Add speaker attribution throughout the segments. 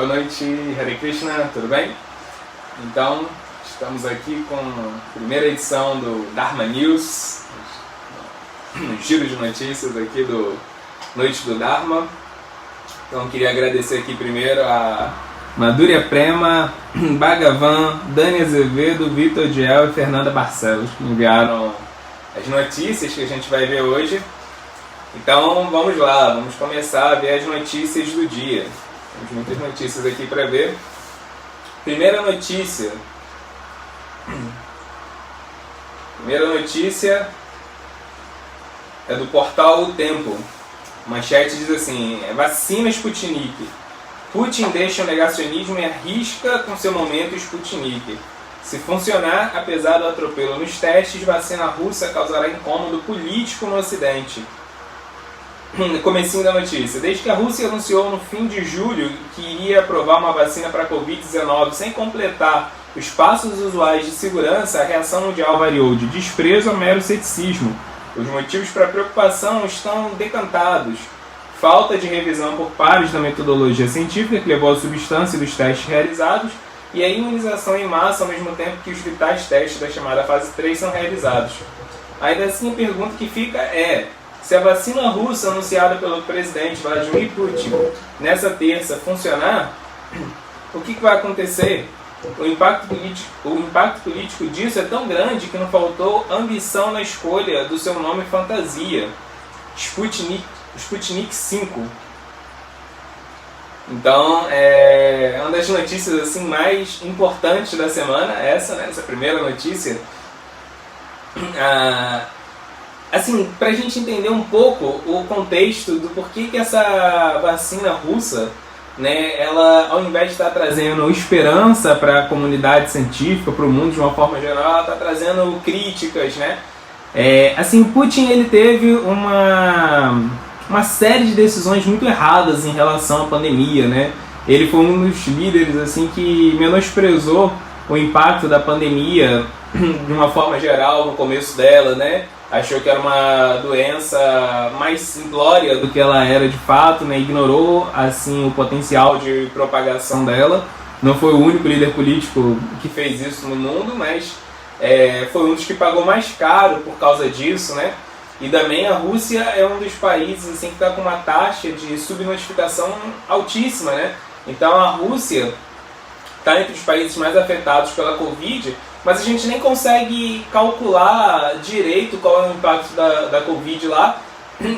Speaker 1: Boa noite, Hare Krishna, tudo bem? Então, estamos aqui com a primeira edição do Dharma News, um giro de notícias aqui do Noite do Dharma. Então, queria agradecer aqui primeiro a Madhurya Prema, Bhagavan, Dani Azevedo, Vitor Diel e Fernanda Barcelos, que enviaram as notícias que a gente vai ver hoje. Então, vamos lá, vamos começar a ver as notícias do dia. Temos muitas notícias aqui para ver. Primeira notícia é do portal O Tempo. Manchete diz assim: vacina Sputnik. Putin deixa o negacionismo e arrisca com seu momento Sputnik. Se funcionar, apesar do atropelo nos testes, vacina russa causará incômodo político no Ocidente. Comecinho da notícia. Desde que a Rússia anunciou no fim de julho que iria aprovar uma vacina para a Covid-19 sem completar os passos usuais de segurança, a reação mundial variou de desprezo a mero ceticismo. Os motivos para a preocupação estão decantados. Falta de revisão por pares da metodologia científica que levou à substância dos testes realizados e a imunização em massa ao mesmo tempo que os vitais testes da chamada fase 3 são realizados. Ainda assim, a pergunta que fica é: se a vacina russa anunciada pelo presidente Vladimir Putin nessa terça funcionar, o que vai acontecer? O impacto político disso é tão grande que não faltou ambição na escolha do seu nome fantasia, Sputnik 5. Então, é uma das notícias assim, mais importantes da semana, essa primeira notícia. Assim, para a gente entender um pouco o contexto do porquê que essa vacina russa, né, ela, ao invés de estar trazendo esperança para a comunidade científica, para o mundo de uma forma geral, ela está trazendo críticas, né? Assim, Putin ele teve uma série de decisões muito erradas em relação à pandemia, né? Ele foi um dos líderes assim que menosprezou o impacto da pandemia de uma forma geral no começo dela, né? Achou que era uma doença mais simplória do que ela era de fato, né? Ignorou assim o potencial de propagação dela. Não foi o único líder político que fez isso no mundo, mas foi um dos que pagou mais caro por causa disso, né? E também a Rússia é um dos países assim, que está com uma taxa de subnotificação altíssima, né? Então a Rússia está entre os países mais afetados pela Covid, mas a gente nem consegue calcular direito qual é o impacto da Covid lá,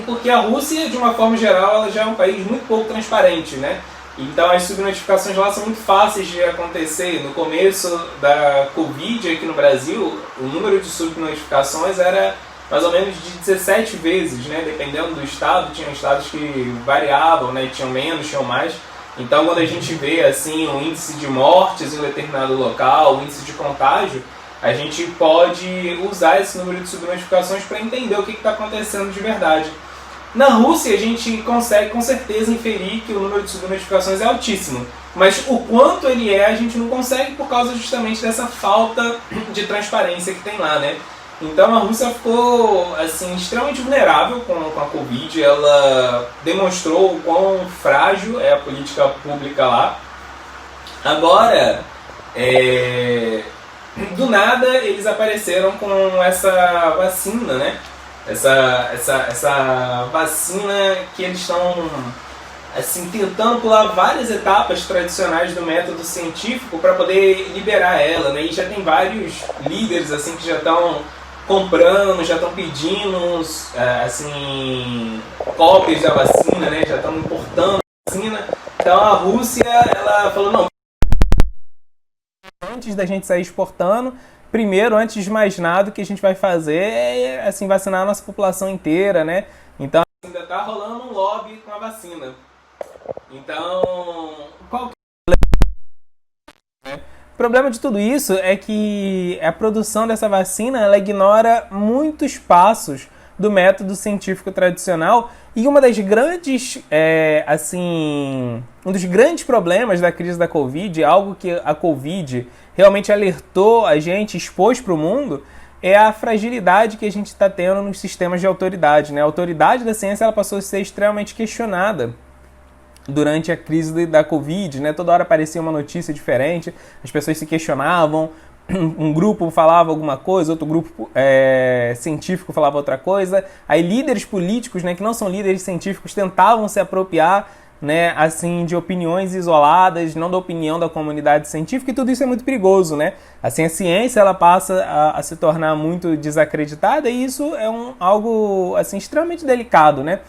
Speaker 1: porque a Rússia, de uma forma geral, ela já é um país muito pouco transparente, né? Então as subnotificações lá são muito fáceis de acontecer. No começo da Covid aqui no Brasil, o número de subnotificações era mais ou menos de 17 vezes, né? Dependendo do estado, tinham estados que variavam, né? Tinham menos, tinham mais. Então, quando a gente vê assim, o índice de mortes em um determinado local, o índice de contágio, a gente pode usar esse número de subnotificações para entender o que está acontecendo de verdade. Na Rússia, a gente consegue com certeza inferir que o número de subnotificações é altíssimo, mas o quanto ele é, a gente não consegue por causa justamente dessa falta de transparência que tem lá, né? Então a Rússia ficou assim, extremamente vulnerável com a Covid, ela demonstrou o quão frágil é a política pública lá. Agora, do nada eles apareceram com essa vacina, né? Essa vacina que eles estão assim, tentando pular várias etapas tradicionais do método científico para poder liberar ela, né? E já tem vários líderes assim, que já estão comprando, já estão pedindo assim, cópias da vacina, né? Já estão importando a vacina. Então a Rússia, ela falou, não, antes da gente sair exportando, primeiro, antes de mais nada, o que a gente vai fazer é assim, vacinar a nossa população inteira, né? Então ainda está rolando um lobby com a vacina. Então, qual que é o problema de tudo isso é que a produção dessa vacina ela ignora muitos passos do método científico tradicional e uma das grandes, um dos grandes problemas da crise da Covid, algo que a Covid realmente alertou a gente, expôs para o mundo, é a fragilidade que a gente está tendo nos sistemas de autoridade, né? A autoridade da ciência ela passou a ser extremamente questionada. durante a crise da Covid, né? Toda hora aparecia uma notícia diferente, as pessoas se questionavam, um grupo falava alguma coisa, outro grupo científico falava outra coisa, aí líderes políticos, né, que não são líderes científicos, tentavam se apropriar, né, assim, de opiniões isoladas, não da opinião da comunidade científica, e tudo isso é muito perigoso, né? Assim, a ciência ela passa a se tornar muito desacreditada, e isso é algo assim, extremamente delicado, né?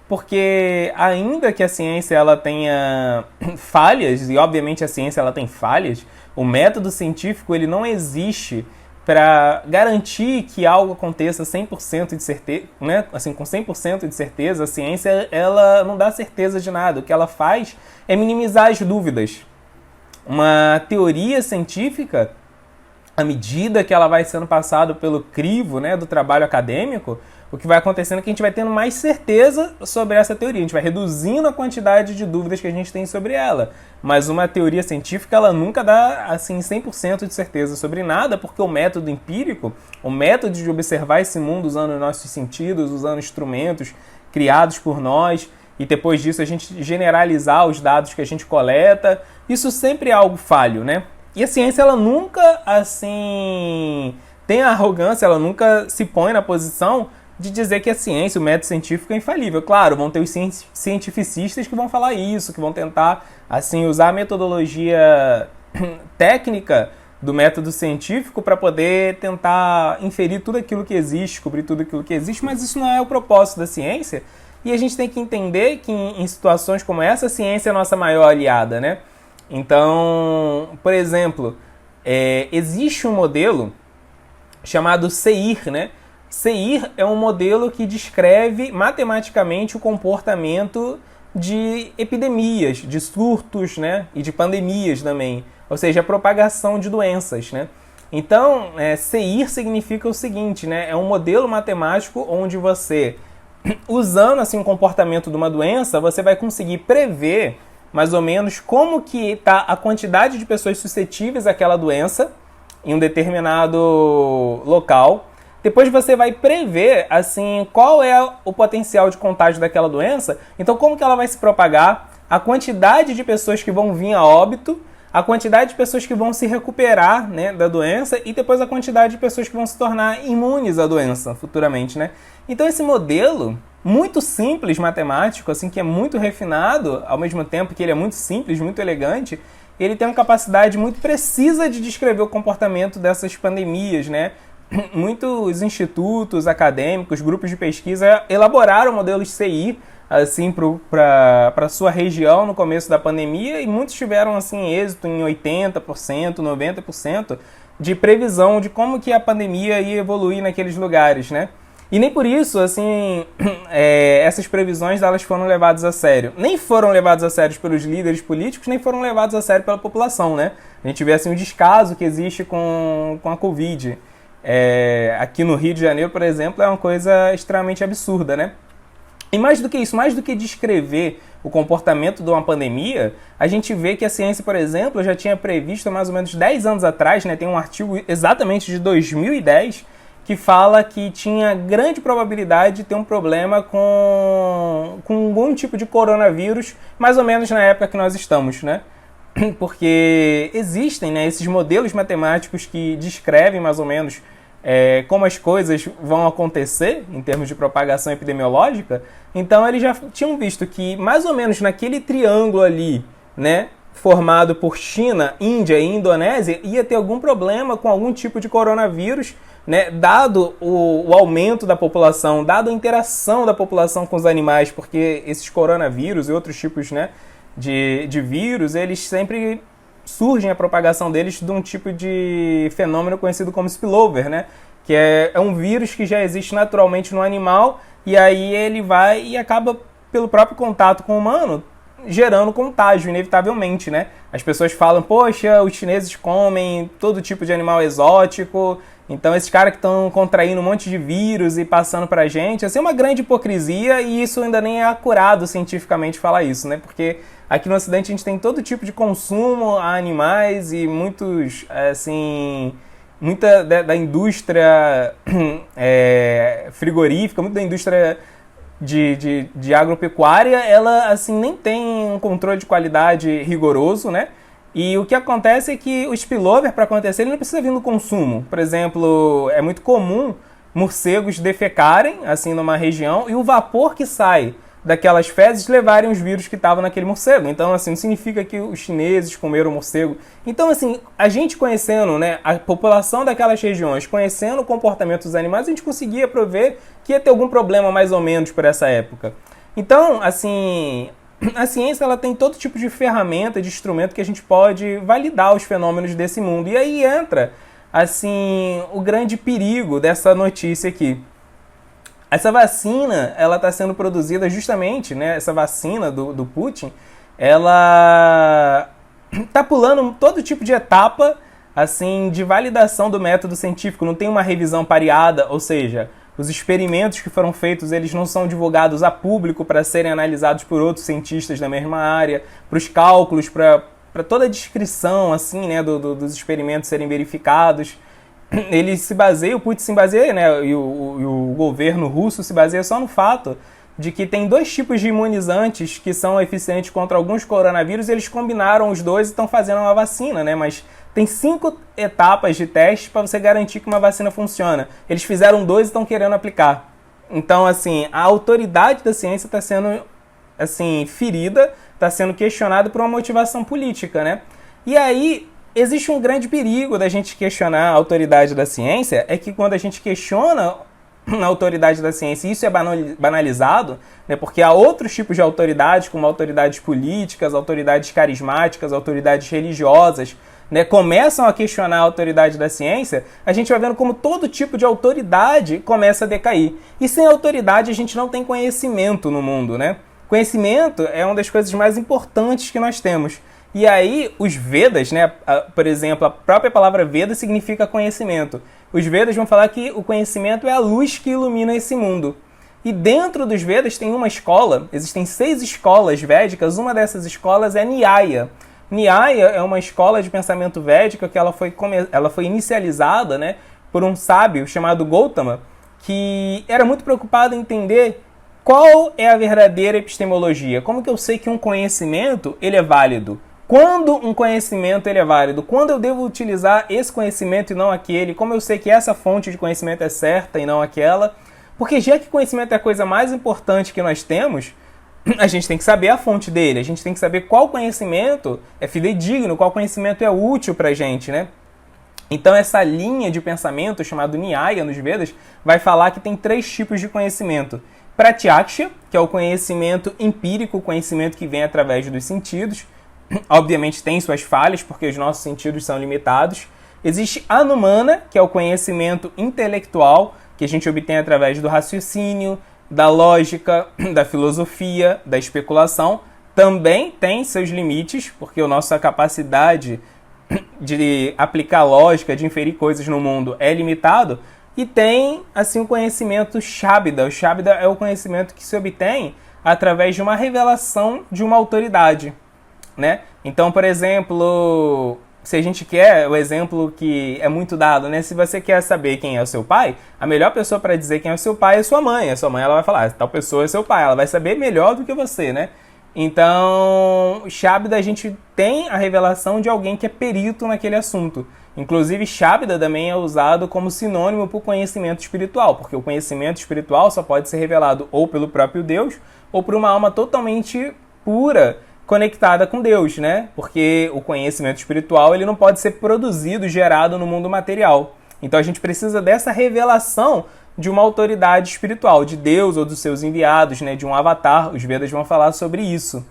Speaker 1: Porque ainda que a ciência ela tenha falhas, e obviamente a ciência ela tem falhas, o método científico ele não existe para garantir que algo aconteça 100% de certeza, né? Assim, com 100% de certeza. A ciência ela não dá certeza de nada. O que ela faz é minimizar as dúvidas. Uma teoria científica, à medida que ela vai sendo passada pelo crivo, né, do trabalho acadêmico, o que vai acontecendo é que a gente vai tendo mais certeza sobre essa teoria, a gente vai reduzindo a quantidade de dúvidas que a gente tem sobre ela. Mas uma teoria científica, ela nunca dá assim 100% de certeza sobre nada, porque o método empírico, o método de observar esse mundo usando nossos sentidos, usando instrumentos criados por nós, e depois disso a gente generalizar os dados que a gente coleta, isso sempre é algo falho, né? E a ciência, ela nunca, assim, tem a arrogância, ela nunca se põe na posição de dizer que a ciência, o método científico é infalível. Claro, vão ter os cientificistas que vão falar isso, que vão tentar, assim, usar a metodologia técnica do método científico para poder tentar inferir tudo aquilo que existe, descobrir tudo aquilo que existe, mas isso não é o propósito da ciência. E a gente tem que entender que em situações como essa, a ciência é a nossa maior aliada, né? Então, por exemplo, existe um modelo chamado CEIR, né? CEIR é um modelo que descreve matematicamente o comportamento de epidemias, de surtos, né? E de pandemias também, ou seja, a propagação de doenças, né? Então, CEIR significa o seguinte, né? É um modelo matemático onde você, usando assim, o comportamento de uma doença, você vai conseguir prever mais ou menos como que está a quantidade de pessoas suscetíveis àquela doença em um determinado local. Depois você vai prever assim, qual é o potencial de contágio daquela doença, então como que ela vai se propagar, a quantidade de pessoas que vão vir a óbito, a quantidade de pessoas que vão se recuperar, né, da doença e depois a quantidade de pessoas que vão se tornar imunes à doença futuramente, né? Então esse modelo muito simples matemático, assim, que é muito refinado, ao mesmo tempo que ele é muito simples, muito elegante, ele tem uma capacidade muito precisa de descrever o comportamento dessas pandemias, né? Muitos institutos acadêmicos, grupos de pesquisa elaboraram modelos CI assim, para a sua região no começo da pandemia e muitos tiveram assim, êxito em 80%, 90% de previsão de como que a pandemia ia evoluir naqueles lugares, né? E nem por isso, assim, essas previsões elas foram levadas a sério. Nem foram levadas a sério pelos líderes políticos, nem foram levadas a sério pela população, né? A gente vê assim, o descaso que existe com a Covid. Aqui no Rio de Janeiro, por exemplo, é uma coisa extremamente absurda, né? E mais do que isso, mais do que descrever o comportamento de uma pandemia, a gente vê que a ciência, por exemplo, já tinha previsto há mais ou menos 10 anos atrás, né? Tem um artigo exatamente de 2010 que fala que tinha grande probabilidade de ter um problema com algum tipo de coronavírus, mais ou menos na época que nós estamos, né? Porque existem, né, esses modelos matemáticos que descrevem mais ou menos como as coisas vão acontecer em termos de propagação epidemiológica. Então eles já tinham visto que mais ou menos naquele triângulo ali, né, formado por China, Índia e Indonésia, ia ter algum problema com algum tipo de coronavírus, né, dado o aumento da população, dado a interação da população com os animais, porque esses coronavírus e outros tipos, né, de vírus, eles sempre surgem a propagação deles de um tipo de fenômeno conhecido como spillover, né, que é um vírus que já existe naturalmente no animal e aí ele vai e acaba, pelo próprio contato com o humano, gerando contágio, inevitavelmente, né? As pessoas falam, poxa, os chineses comem todo tipo de animal exótico, então esses caras que estão contraindo um monte de vírus e passando pra gente, assim, é uma grande hipocrisia e isso ainda nem é acurado cientificamente falar isso, né? Porque aqui no Ocidente a gente tem todo tipo de consumo a animais e muitos, assim, muita da indústria frigorífica, muita da indústria de agropecuária, ela assim nem tem um controle de qualidade rigoroso, né? E o que acontece é que o spillover, para acontecer, ele não precisa vir do consumo. Por exemplo, é muito comum morcegos defecarem assim numa região e o vapor que sai daquelas fezes levarem os vírus que estavam naquele morcego. Então, assim, não significa que os chineses comeram o morcego. Então, assim, a gente conhecendo, né, a população daquelas regiões, conhecendo o comportamento dos animais, a gente conseguia prever que ia ter algum problema mais ou menos por essa época. Então, assim, a ciência ela tem todo tipo de ferramenta, de instrumento que a gente pode validar os fenômenos desse mundo. E aí entra, assim, o grande perigo dessa notícia aqui. Essa vacina, ela está sendo produzida justamente, né, essa vacina do Putin, ela está pulando todo tipo de etapa, assim, de validação do método científico. Não tem uma revisão pareada, ou seja, os experimentos que foram feitos, eles não são divulgados a público para serem analisados por outros cientistas da mesma área, para os cálculos, para toda a descrição, assim, né, dos experimentos serem verificados. Ele se baseia, o Putin se baseia, né, e o governo russo se baseia só no fato de que tem dois tipos de imunizantes que são eficientes contra alguns coronavírus, e eles combinaram os dois e estão fazendo uma vacina, né, mas tem 5 etapas de teste para você garantir que uma vacina funciona. Eles fizeram 2 e estão querendo aplicar. Então, assim, a autoridade da ciência está sendo, assim, ferida, está sendo questionada por uma motivação política, né? E aí existe um grande perigo da gente questionar a autoridade da ciência, é que quando a gente questiona a autoridade da ciência, e isso é banalizado, né, porque há outros tipos de autoridades, como autoridades políticas, autoridades carismáticas, autoridades religiosas, né, começam a questionar a autoridade da ciência, a gente vai vendo como todo tipo de autoridade começa a decair. E sem autoridade a gente não tem conhecimento no mundo, né? Conhecimento é uma das coisas mais importantes que nós temos. E aí, os Vedas, né, por exemplo, a própria palavra Veda significa conhecimento. Os Vedas vão falar que o conhecimento é a luz que ilumina esse mundo. E dentro dos Vedas tem uma escola, existem 6 escolas védicas, uma dessas escolas é Nyaya. Nyaya é uma escola de pensamento védica que ela foi inicializada, né, por um sábio chamado Gautama, que era muito preocupado em entender qual é a verdadeira epistemologia. Como que eu sei que um conhecimento ele é válido? Quando um conhecimento ele é válido? Quando eu devo utilizar esse conhecimento e não aquele? Como eu sei que essa fonte de conhecimento é certa e não aquela? Porque já que conhecimento é a coisa mais importante que nós temos, a gente tem que saber a fonte dele, a gente tem que saber qual conhecimento é fidedigno, qual conhecimento é útil pra gente, né? Então essa linha de pensamento, chamado Nyaya nos Vedas, vai falar que tem 3 tipos de conhecimento. Pratyaksha, que é o conhecimento empírico, o conhecimento que vem através dos sentidos. Obviamente tem suas falhas, porque os nossos sentidos são limitados. Existe Anumana, que é o conhecimento intelectual, que a gente obtém através do raciocínio, da lógica, da filosofia, da especulação. Também tem seus limites, porque a nossa capacidade de aplicar lógica, de inferir coisas no mundo é limitado. E tem, assim, o conhecimento Shabda. O Shabda é o conhecimento que se obtém através de uma revelação de uma autoridade, né? Então, por exemplo, se a gente quer, o exemplo que é muito dado, né? Se você quer saber quem é o seu pai, a melhor pessoa para dizer quem é o seu pai é sua mãe. A sua mãe ela vai falar, tal pessoa é seu pai. Ela vai saber melhor do que você, né? Então, Shabda, a gente tem a revelação de alguém que é perito naquele assunto. Inclusive, Shabda também é usado como sinônimo para o conhecimento espiritual, porque o conhecimento espiritual só pode ser revelado ou pelo próprio Deus ou por uma alma totalmente pura, conectada com Deus, né? Porque o conhecimento espiritual ele não pode ser produzido, gerado no mundo material. Então a gente precisa dessa revelação de uma autoridade espiritual, de Deus ou dos seus enviados, né? De um avatar. Os Vedas vão falar sobre isso.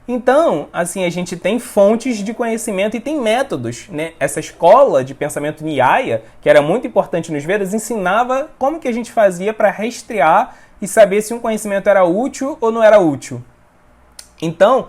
Speaker 1: Então, assim, a gente tem fontes de conhecimento e tem métodos, né? Essa escola de pensamento Nyaya, que era muito importante nos Vedas, ensinava como que a gente fazia para rastrear e saber se um conhecimento era útil ou não era útil. Então,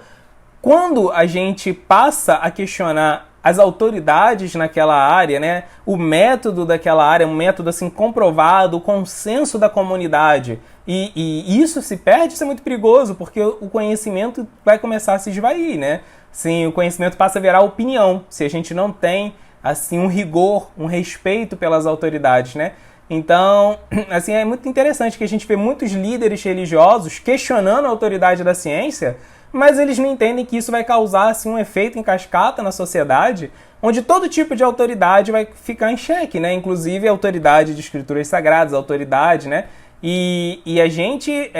Speaker 1: quando a gente passa a questionar as autoridades naquela área, né, o método daquela área, um método assim comprovado, o consenso da comunidade, e isso se perde, isso é muito perigoso, porque o conhecimento vai começar a se esvair, né? Sim, o conhecimento passa a virar opinião, se a gente não tem assim um rigor, um respeito pelas autoridades, né? Então, assim, é muito interessante que a gente vê muitos líderes religiosos questionando a autoridade da ciência, mas eles não entendem que isso vai causar assim, um efeito em cascata na sociedade, onde todo tipo de autoridade vai ficar em xeque, né? Inclusive a autoridade de escrituras sagradas, a autoridade, né? E a gente,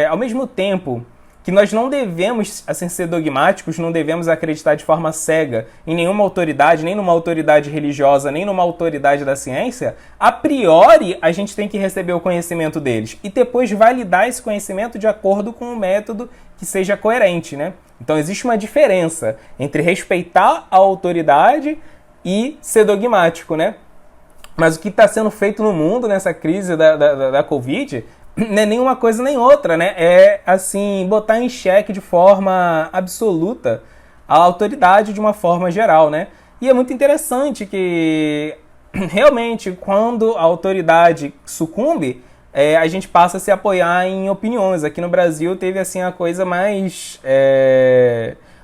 Speaker 1: ao mesmo tempo que nós não devemos assim, ser dogmáticos, não devemos acreditar de forma cega em nenhuma autoridade, nem numa autoridade religiosa, nem numa autoridade da ciência, a priori a gente tem que receber o conhecimento deles e depois validar esse conhecimento de acordo com um método que seja coerente, né? Então existe uma diferença entre respeitar a autoridade e ser dogmático, né? Mas o que está sendo feito no mundo nessa crise da Covid não é nenhuma coisa nem outra, né? É, assim, botar em xeque de forma absoluta a autoridade de uma forma geral, né? E é muito interessante que, realmente, quando a autoridade sucumbe, a gente passa a se apoiar em opiniões. Aqui no Brasil teve, assim, a coisa mais...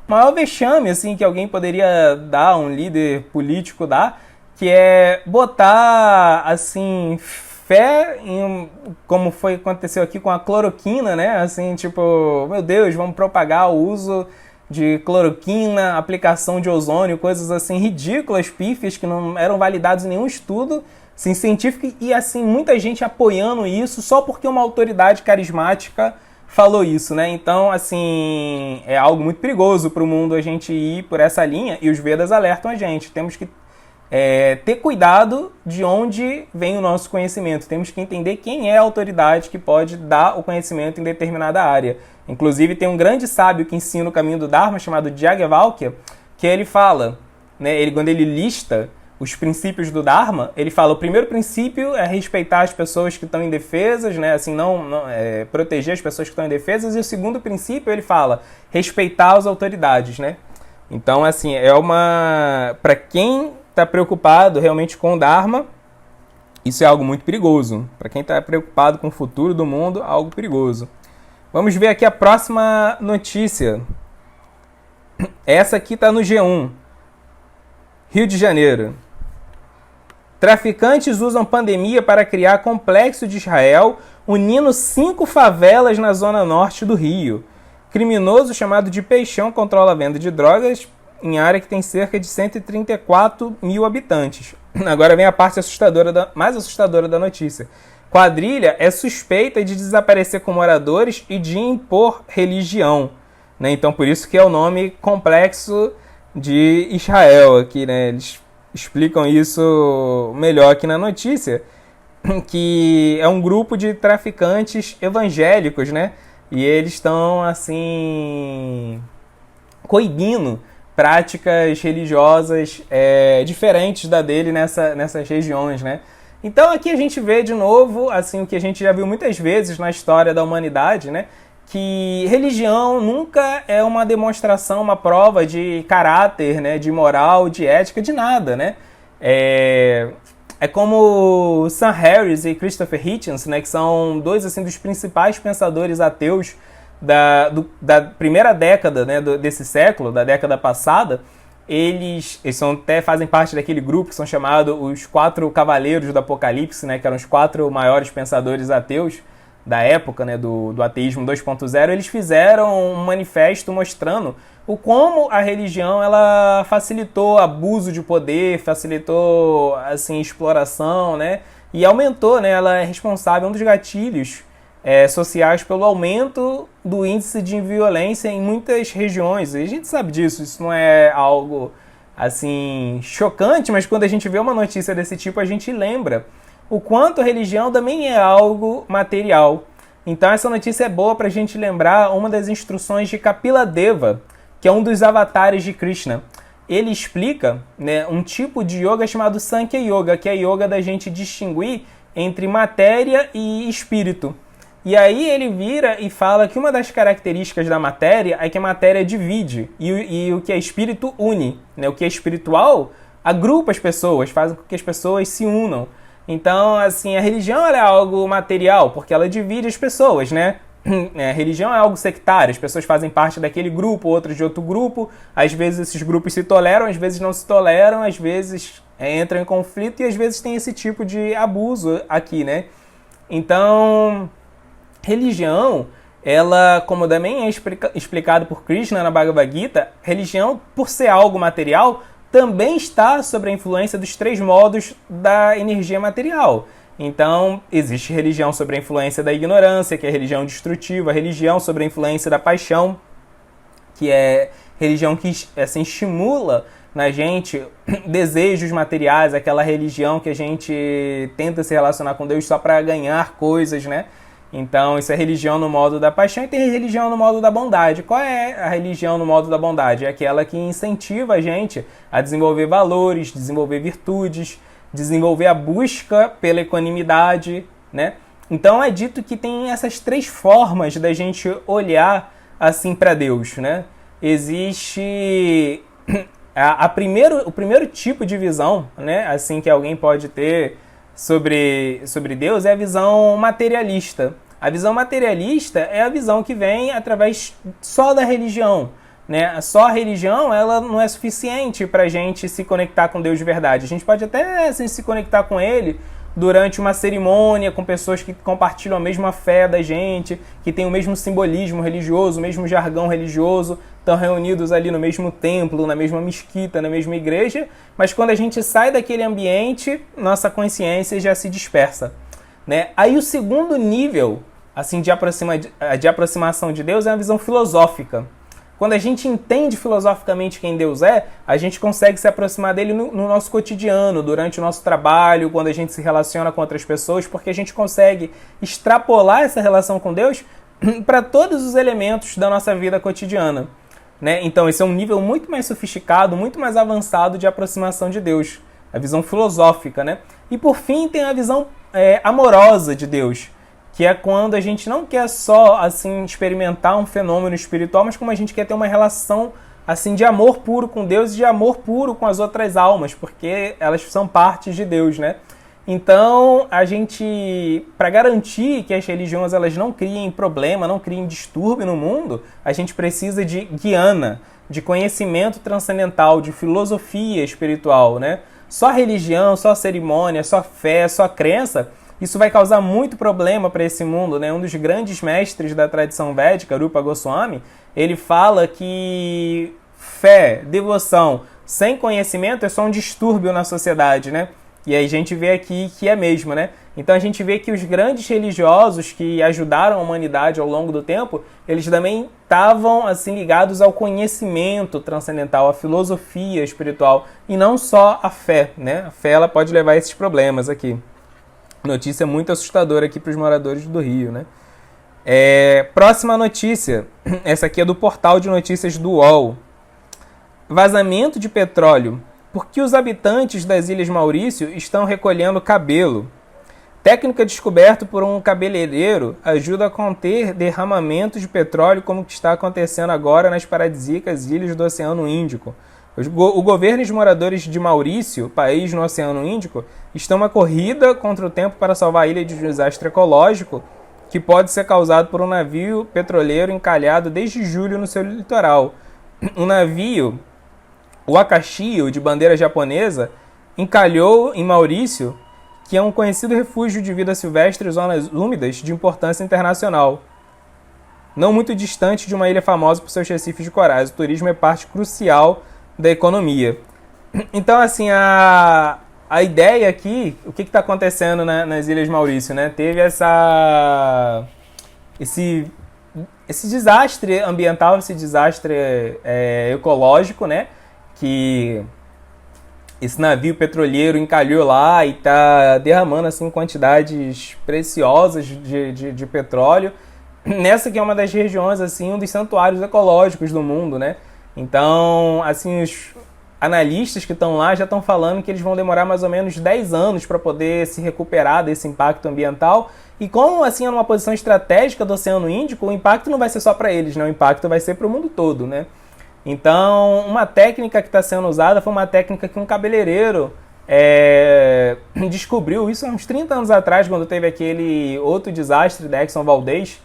Speaker 1: maior vexame, assim, que alguém poderia dar, um líder político dar, que é botar, assim... fé em, como aconteceu aqui com a cloroquina, né? Assim, tipo, meu Deus, vamos propagar o uso de cloroquina, aplicação de ozônio, coisas assim ridículas, pífias, que não eram validadas em nenhum estudo assim, científico e assim, muita gente apoiando isso só porque uma autoridade carismática falou isso, né? Então, assim, é algo muito perigoso para o mundo a gente ir por essa linha e os Vedas alertam a gente. Temos que ter cuidado de onde vem o nosso conhecimento. Temos que entender quem é a autoridade que pode dar o conhecimento em determinada área. Inclusive, tem um grande sábio que ensina o caminho do Dharma, chamado Jagyavalkya, que ele fala, né, quando ele lista os princípios do Dharma, ele fala, o primeiro princípio é respeitar as pessoas que estão indefesas, né, assim, proteger as pessoas que estão indefesas, e o segundo princípio, ele fala, respeitar as autoridades, né? Então, assim, para quem está preocupado realmente com o Dharma, isso é algo muito perigoso. Para quem está preocupado com o futuro do mundo, algo perigoso. Vamos ver aqui a próxima notícia. Essa aqui está no G1. Rio de Janeiro. Traficantes usam pandemia para criar complexo de Israel, unindo 5 favelas na zona norte do Rio. Criminoso chamado de Peixão controla a venda de drogas em área que tem cerca de 134 mil habitantes. Agora vem a parte mais assustadora da notícia. Quadrilha é suspeita de desaparecer com moradores e de impor religião, né? Então por isso que é o nome Complexo de Israel aqui, né? Eles explicam isso melhor aqui na notícia, que é um grupo de traficantes evangélicos, né? E eles estão assim coibindo práticas religiosas diferentes da dele nessas regiões, né? Então aqui a gente vê de novo assim, o que a gente já viu muitas vezes na história da humanidade, né? Que religião nunca é uma demonstração, uma prova de caráter, né? De moral, de ética, de nada, né? É como Sam Harris e Christopher Hitchens, né? Que são dois assim, dos principais pensadores ateus da primeira década, né, desse século, da década passada. Eles fazem parte daquele grupo que são chamados os 4 Cavaleiros do Apocalipse, né, que eram os 4 maiores pensadores ateus da época, né, do ateísmo 2.0. Eles fizeram um manifesto mostrando como a religião ela facilitou abuso de poder, facilitou assim, exploração, né, e aumentou, né, ela é responsável, um dos gatilhos sociais pelo aumento do índice de violência em muitas regiões. E a gente sabe disso, isso não é algo assim chocante, mas quando a gente vê uma notícia desse tipo, a gente lembra o quanto a religião também é algo material. Então essa notícia é boa para a gente lembrar uma das instruções de Kapila Deva, que é um dos avatares de Krishna. Ele explica, né, um tipo de yoga chamado Sankhya Yoga, que é a yoga da gente distinguir entre matéria e espírito. E aí ele vira e fala que uma das características da matéria é que a matéria divide e o que é espírito une, né? O que é espiritual agrupa as pessoas, faz com que as pessoas se unam. Então, assim, a religião ela é algo material, porque ela divide as pessoas, né? Religião é algo sectário, as pessoas fazem parte daquele grupo, outras de outro grupo, às vezes esses grupos se toleram, às vezes não se toleram, às vezes entram em conflito e às vezes tem esse tipo de abuso aqui, né? Então, religião, ela, como também é explicado por Krishna na Bhagavad Gita, religião, por ser algo material, também está sob a influência dos 3 modos da energia material. Então, existe religião sob a influência da ignorância, que é a religião destrutiva, religião sob a influência da paixão, que é religião que assim, estimula na gente desejos materiais, aquela religião que a gente tenta se relacionar com Deus só para ganhar coisas, né? Então, isso é religião no modo da paixão e tem religião no modo da bondade. Qual é a religião no modo da bondade? É aquela que incentiva a gente a desenvolver valores, desenvolver virtudes, desenvolver a busca pela equanimidade, né? Então, é dito que tem essas 3 formas da gente olhar assim para Deus, né? Existe o primeiro tipo de visão, né, assim que alguém pode ter sobre Deus é a visão materialista. A visão materialista é a visão que vem através só da religião, né? Só a religião ela não é suficiente para a gente se conectar com Deus de verdade. A gente pode até assim, se conectar com Ele durante uma cerimônia com pessoas que compartilham a mesma fé da gente, que tem o mesmo simbolismo religioso, o mesmo jargão religioso, estão reunidos ali no mesmo templo, na mesma mesquita, na mesma igreja, mas quando a gente sai daquele ambiente, nossa consciência já se dispersa, né? Aí o segundo nível assim, de aproximação de Deus é uma visão filosófica. Quando a gente entende filosoficamente quem Deus é, a gente consegue se aproximar dele no nosso cotidiano, durante o nosso trabalho, quando a gente se relaciona com outras pessoas, porque a gente consegue extrapolar essa relação com Deus para todos os elementos da nossa vida cotidiana, né? Então, esse é um nível muito mais sofisticado, muito mais avançado de aproximação de Deus, a visão filosófica, né? E, por fim, tem a visão amorosa de Deus, que é quando a gente não quer só assim experimentar um fenômeno espiritual, mas como a gente quer ter uma relação assim de amor puro com Deus e de amor puro com as outras almas, porque elas são partes de Deus, né? Então, a gente, para garantir que as religiões elas não criem problema, não criem distúrbio no mundo, a gente precisa de guiana, de conhecimento transcendental, de filosofia espiritual, né? Só religião, só cerimônia, só fé, só crença, isso vai causar muito problema para esse mundo, né? Um dos grandes mestres da tradição védica, Rupa Goswami, ele fala que fé, devoção, sem conhecimento é só um distúrbio na sociedade, né? E aí a gente vê aqui que é mesmo, né? Então a gente vê que os grandes religiosos que ajudaram a humanidade ao longo do tempo, eles também estavam assim ligados ao conhecimento transcendental, à filosofia espiritual, e não só à fé, né? A fé ela pode levar a esses problemas aqui. Notícia muito assustadora aqui para os moradores do Rio, né? Próxima notícia. Essa aqui é do portal de notícias do UOL. Vazamento de petróleo. Por que os habitantes das Ilhas Maurício estão recolhendo cabelo? Técnica descoberta por um cabeleireiro ajuda a conter derramamento de petróleo como que está acontecendo agora nas paradisíacas ilhas do Oceano Índico. O governo e os moradores de Maurício, país no Oceano Índico, estão uma corrida contra o tempo para salvar a ilha de um desastre ecológico que pode ser causado por um navio petroleiro encalhado desde julho no seu litoral. O navio, o Akashio, de bandeira japonesa, encalhou em Maurício, que é um conhecido refúgio de vida silvestre e zonas úmidas de importância internacional. Não muito distante de uma ilha famosa por seus recifes de corais, o turismo é parte crucial da economia. Então, assim, a ideia aqui, o que está acontecendo nas Ilhas Maurício, né? Teve esse desastre ambiental, esse desastre ecológico, né? Que esse navio petroleiro encalhou lá e está derramando assim, quantidades preciosas de petróleo. Nessa que é uma das regiões, assim, um dos santuários ecológicos do mundo, né? Então, assim, os analistas que estão lá já estão falando que eles vão demorar mais ou menos 10 anos para poder se recuperar desse impacto ambiental. E como, assim, é uma posição estratégica do Oceano Índico, o impacto não vai ser só para eles, né? O impacto vai ser para o mundo todo, né? Então, uma técnica que está sendo usada foi uma técnica que um cabeleireiro descobriu isso há uns 30 anos atrás, quando teve aquele outro desastre da Exxon Valdez,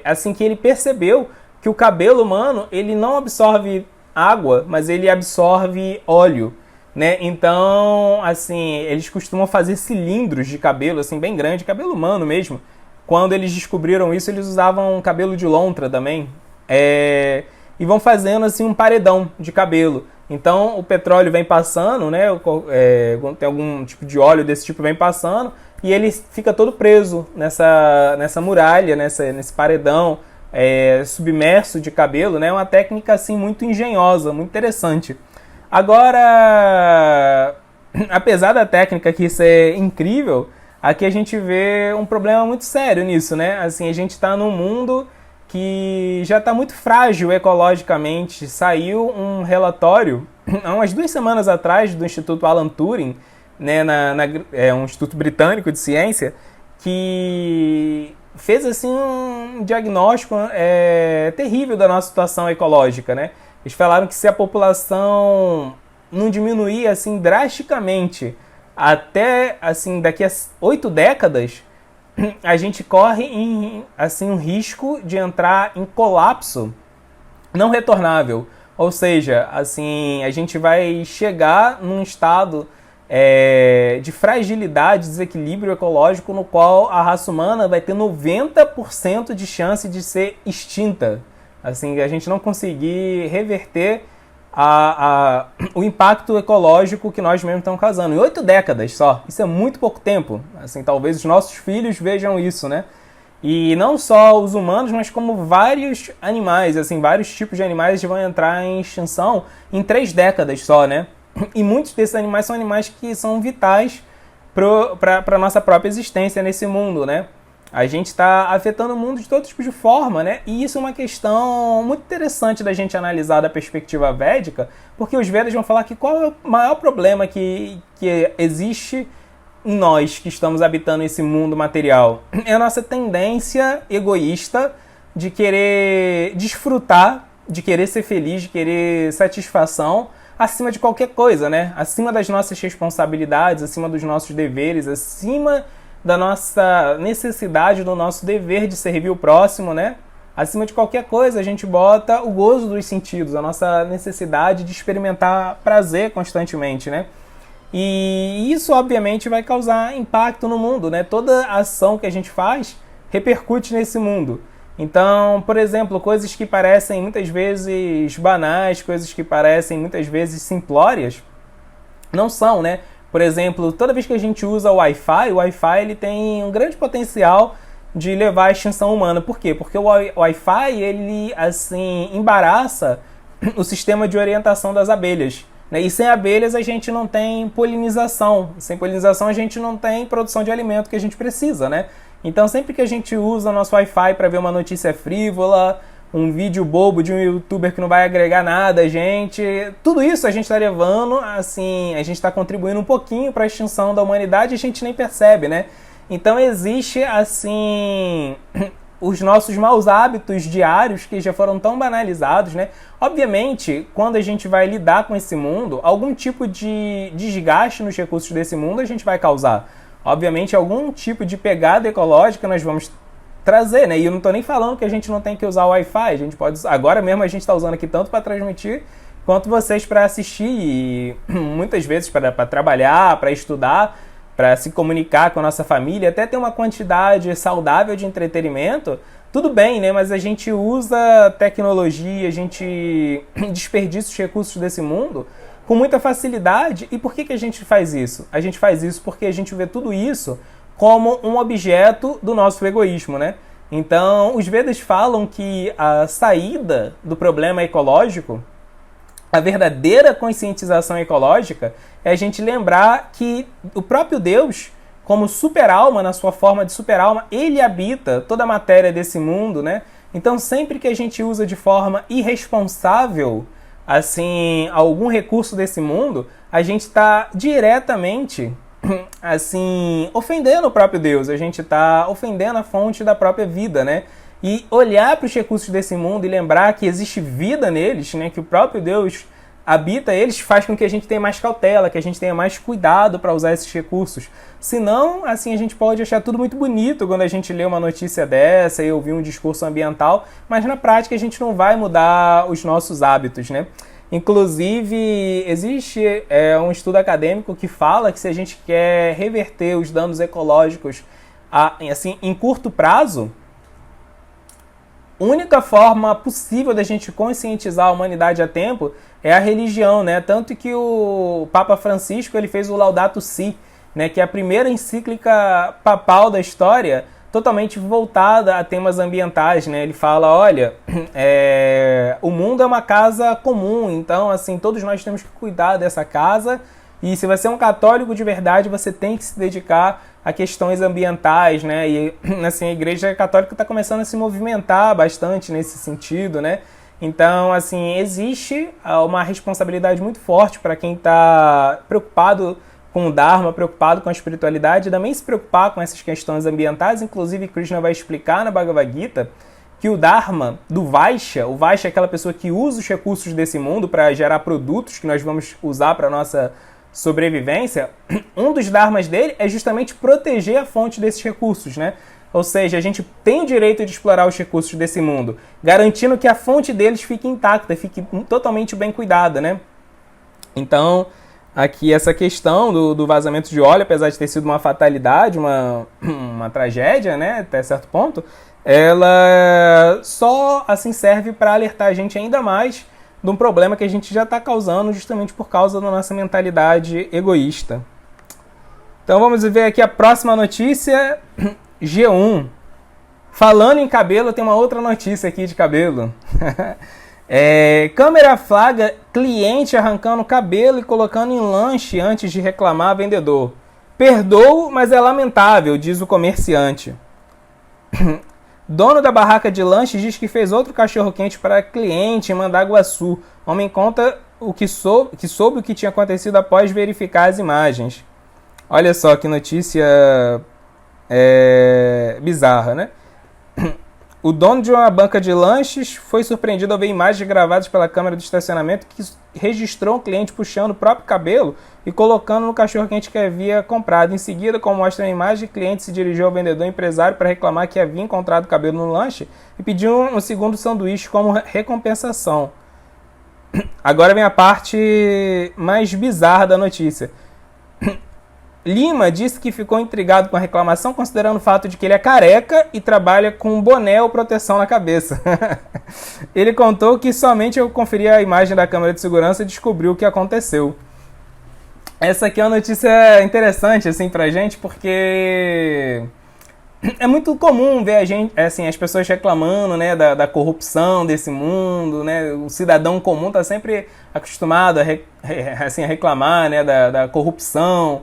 Speaker 1: assim que ele percebeu que o cabelo humano ele não absorve água, mas ele absorve óleo, né? Então, assim, eles costumam fazer cilindros de cabelo, assim, bem grande, cabelo humano mesmo. Quando eles descobriram isso, eles usavam cabelo de lontra também. E vão fazendo, assim, um paredão de cabelo. Então, o petróleo vem passando, né? Tem algum tipo de óleo desse tipo vem passando, e ele fica todo preso nessa muralha, nesse paredão, submerso de cabelo, né? Uma técnica, assim, muito engenhosa, muito interessante. Agora, apesar da técnica que isso é incrível, aqui a gente vê um problema muito sério nisso, né? Assim, a gente está num mundo que já está muito frágil ecologicamente. Saiu um relatório, há umas 2 semanas atrás, do Instituto Alan Turing, né, um instituto britânico de ciência, que fez assim um diagnóstico terrível da nossa situação ecológica, né? Eles falaram que se a população não diminuir assim drasticamente até assim daqui a 8 décadas, a gente corre um risco de entrar em colapso não retornável. Ou seja, assim, a gente vai chegar num estado de fragilidade, desequilíbrio ecológico, no qual a raça humana vai ter 90% de chance de ser extinta. Assim, a gente não conseguir reverter o impacto ecológico que nós mesmos estamos causando. Em 8 décadas só. Isso é muito pouco tempo. Assim, talvez os nossos filhos vejam isso, né? E não só os humanos, mas como vários animais, assim, vários tipos de animais vão entrar em extinção em 3 décadas só, né? E muitos desses animais são animais que são vitais para a nossa própria existência nesse mundo, né? A gente está afetando o mundo de todo tipo de forma, né? E isso é uma questão muito interessante da gente analisar da perspectiva védica, porque os Vedas vão falar que qual é o maior problema que existe em nós que estamos habitando esse mundo material. É a nossa tendência egoísta de querer desfrutar, de querer ser feliz, de querer satisfação acima de qualquer coisa, né? Acima das nossas responsabilidades, acima dos nossos deveres, acima da nossa necessidade, do nosso dever de servir o próximo, né? Acima de qualquer coisa, a gente bota o gozo dos sentidos, a nossa necessidade de experimentar prazer constantemente, né? E isso, obviamente, vai causar impacto no mundo, né? Toda ação que a gente faz repercute nesse mundo. Então, por exemplo, coisas que parecem muitas vezes banais, coisas que parecem muitas vezes simplórias, não são, né? Por exemplo, toda vez que a gente usa o Wi-Fi ele tem um grande potencial de levar à extinção humana. Por quê? Porque o Wi-Fi, ele, assim, embaraça o sistema de orientação das abelhas, né? E sem abelhas a gente não tem polinização. Sem polinização a gente não tem produção de alimento que a gente precisa, né? Então, sempre que a gente usa o nosso Wi-Fi para ver uma notícia frívola, um vídeo bobo de um youtuber que não vai agregar nada a gente, tudo isso a gente está levando, assim, a gente está contribuindo um pouquinho para a extinção da humanidade e a gente nem percebe, né? Então existe, assim, os nossos maus hábitos diários que já foram tão banalizados, né? Obviamente, quando a gente vai lidar com esse mundo, algum tipo de desgaste nos recursos desse mundo a gente vai causar. Obviamente, algum tipo de pegada ecológica nós vamos trazer, né? E eu não estou nem falando que a gente não tem que usar o Wi-Fi, a gente pode, agora mesmo a gente está usando aqui tanto para transmitir quanto vocês para assistir e muitas vezes para trabalhar, para estudar, para se comunicar com a nossa família, até ter uma quantidade saudável de entretenimento. Tudo bem, né? Mas a gente usa tecnologia, a gente desperdiça os recursos desse mundo com muita facilidade. E por que a gente faz isso? A gente faz isso porque a gente vê tudo isso como um objeto do nosso egoísmo, né? Então, os Vedas falam que a saída do problema ecológico, a verdadeira conscientização ecológica, é a gente lembrar que o próprio Deus, como super-alma, na sua forma de super-alma, ele habita toda a matéria desse mundo, né? Então, sempre que a gente usa de forma irresponsável, assim, algum recurso desse mundo, a gente está diretamente, assim, ofendendo o próprio Deus, a gente está ofendendo a fonte da própria vida, né? E olhar para os recursos desse mundo e lembrar que existe vida neles, né? Que o próprio Deus habita eles faz com que a gente tenha mais cautela, que a gente tenha mais cuidado para usar esses recursos. Senão, assim, a gente pode achar tudo muito bonito quando a gente lê uma notícia dessa e ouvir um discurso ambiental, mas na prática a gente não vai mudar os nossos hábitos, né? Inclusive, existe um estudo acadêmico que fala que se a gente quer reverter os danos ecológicos assim, em curto prazo, a única forma possível da gente conscientizar a humanidade a tempo é a religião, né? Tanto que o Papa Francisco ele fez o Laudato Si, né? Que é a primeira encíclica papal da história totalmente voltada a temas ambientais, né? Ele fala, olha, o mundo é uma casa comum, então, assim, todos nós temos que cuidar dessa casa e se você é um católico de verdade, você tem que se dedicar a questões ambientais, né? E, assim, a Igreja Católica está começando a se movimentar bastante nesse sentido, né? Então, assim, existe uma responsabilidade muito forte para quem está preocupado com o Dharma, preocupado com a espiritualidade, e também se preocupar com essas questões ambientais. Inclusive, Krishna vai explicar na Bhagavad Gita que o Dharma do Vaishya, o Vaishya é aquela pessoa que usa os recursos desse mundo para gerar produtos que nós vamos usar para a nossa sobrevivência, um dos dharmas dele é justamente proteger a fonte desses recursos, né? Ou seja, a gente tem o direito de explorar os recursos desse mundo, garantindo que a fonte deles fique intacta, fique totalmente bem cuidada, né? Então, aqui essa questão do vazamento de óleo, apesar de ter sido uma fatalidade, uma tragédia, né, até certo ponto, ela só assim serve para alertar a gente ainda mais de um problema que a gente já está causando justamente por causa da nossa mentalidade egoísta. Então vamos ver aqui a próxima notícia, G1. Falando em cabelo, tem uma outra notícia aqui de cabelo. Câmera flagra cliente arrancando cabelo e colocando em lanche antes de reclamar vendedor. Perdoo, mas é lamentável, diz o comerciante. Dono da barraca de lanches diz que fez outro cachorro-quente para cliente em Mandaguaçu. Homem conta que soube o que tinha acontecido após verificar as imagens. Olha só que notícia bizarra, né? O dono de uma banca de lanches foi surpreendido ao ver imagens gravadas pela câmera do estacionamento que registrou um cliente puxando o próprio cabelo e colocando no cachorro-quente que havia comprado. Em seguida, como mostra a imagem, o cliente se dirigiu ao vendedor empresário para reclamar que havia encontrado o cabelo no lanche e pediu um segundo sanduíche como recompensação. Agora vem a parte mais bizarra da notícia. Lima disse que ficou intrigado com a reclamação, considerando o fato de que ele é careca e trabalha com um boné ou proteção na cabeça. Ele contou que somente ao conferir a imagem da câmera de segurança descobriu o que aconteceu. Essa aqui é uma notícia interessante assim, pra gente, porque é muito comum ver as pessoas reclamando, né, da corrupção desse mundo, né? O cidadão comum está sempre acostumado a reclamar, né, da corrupção,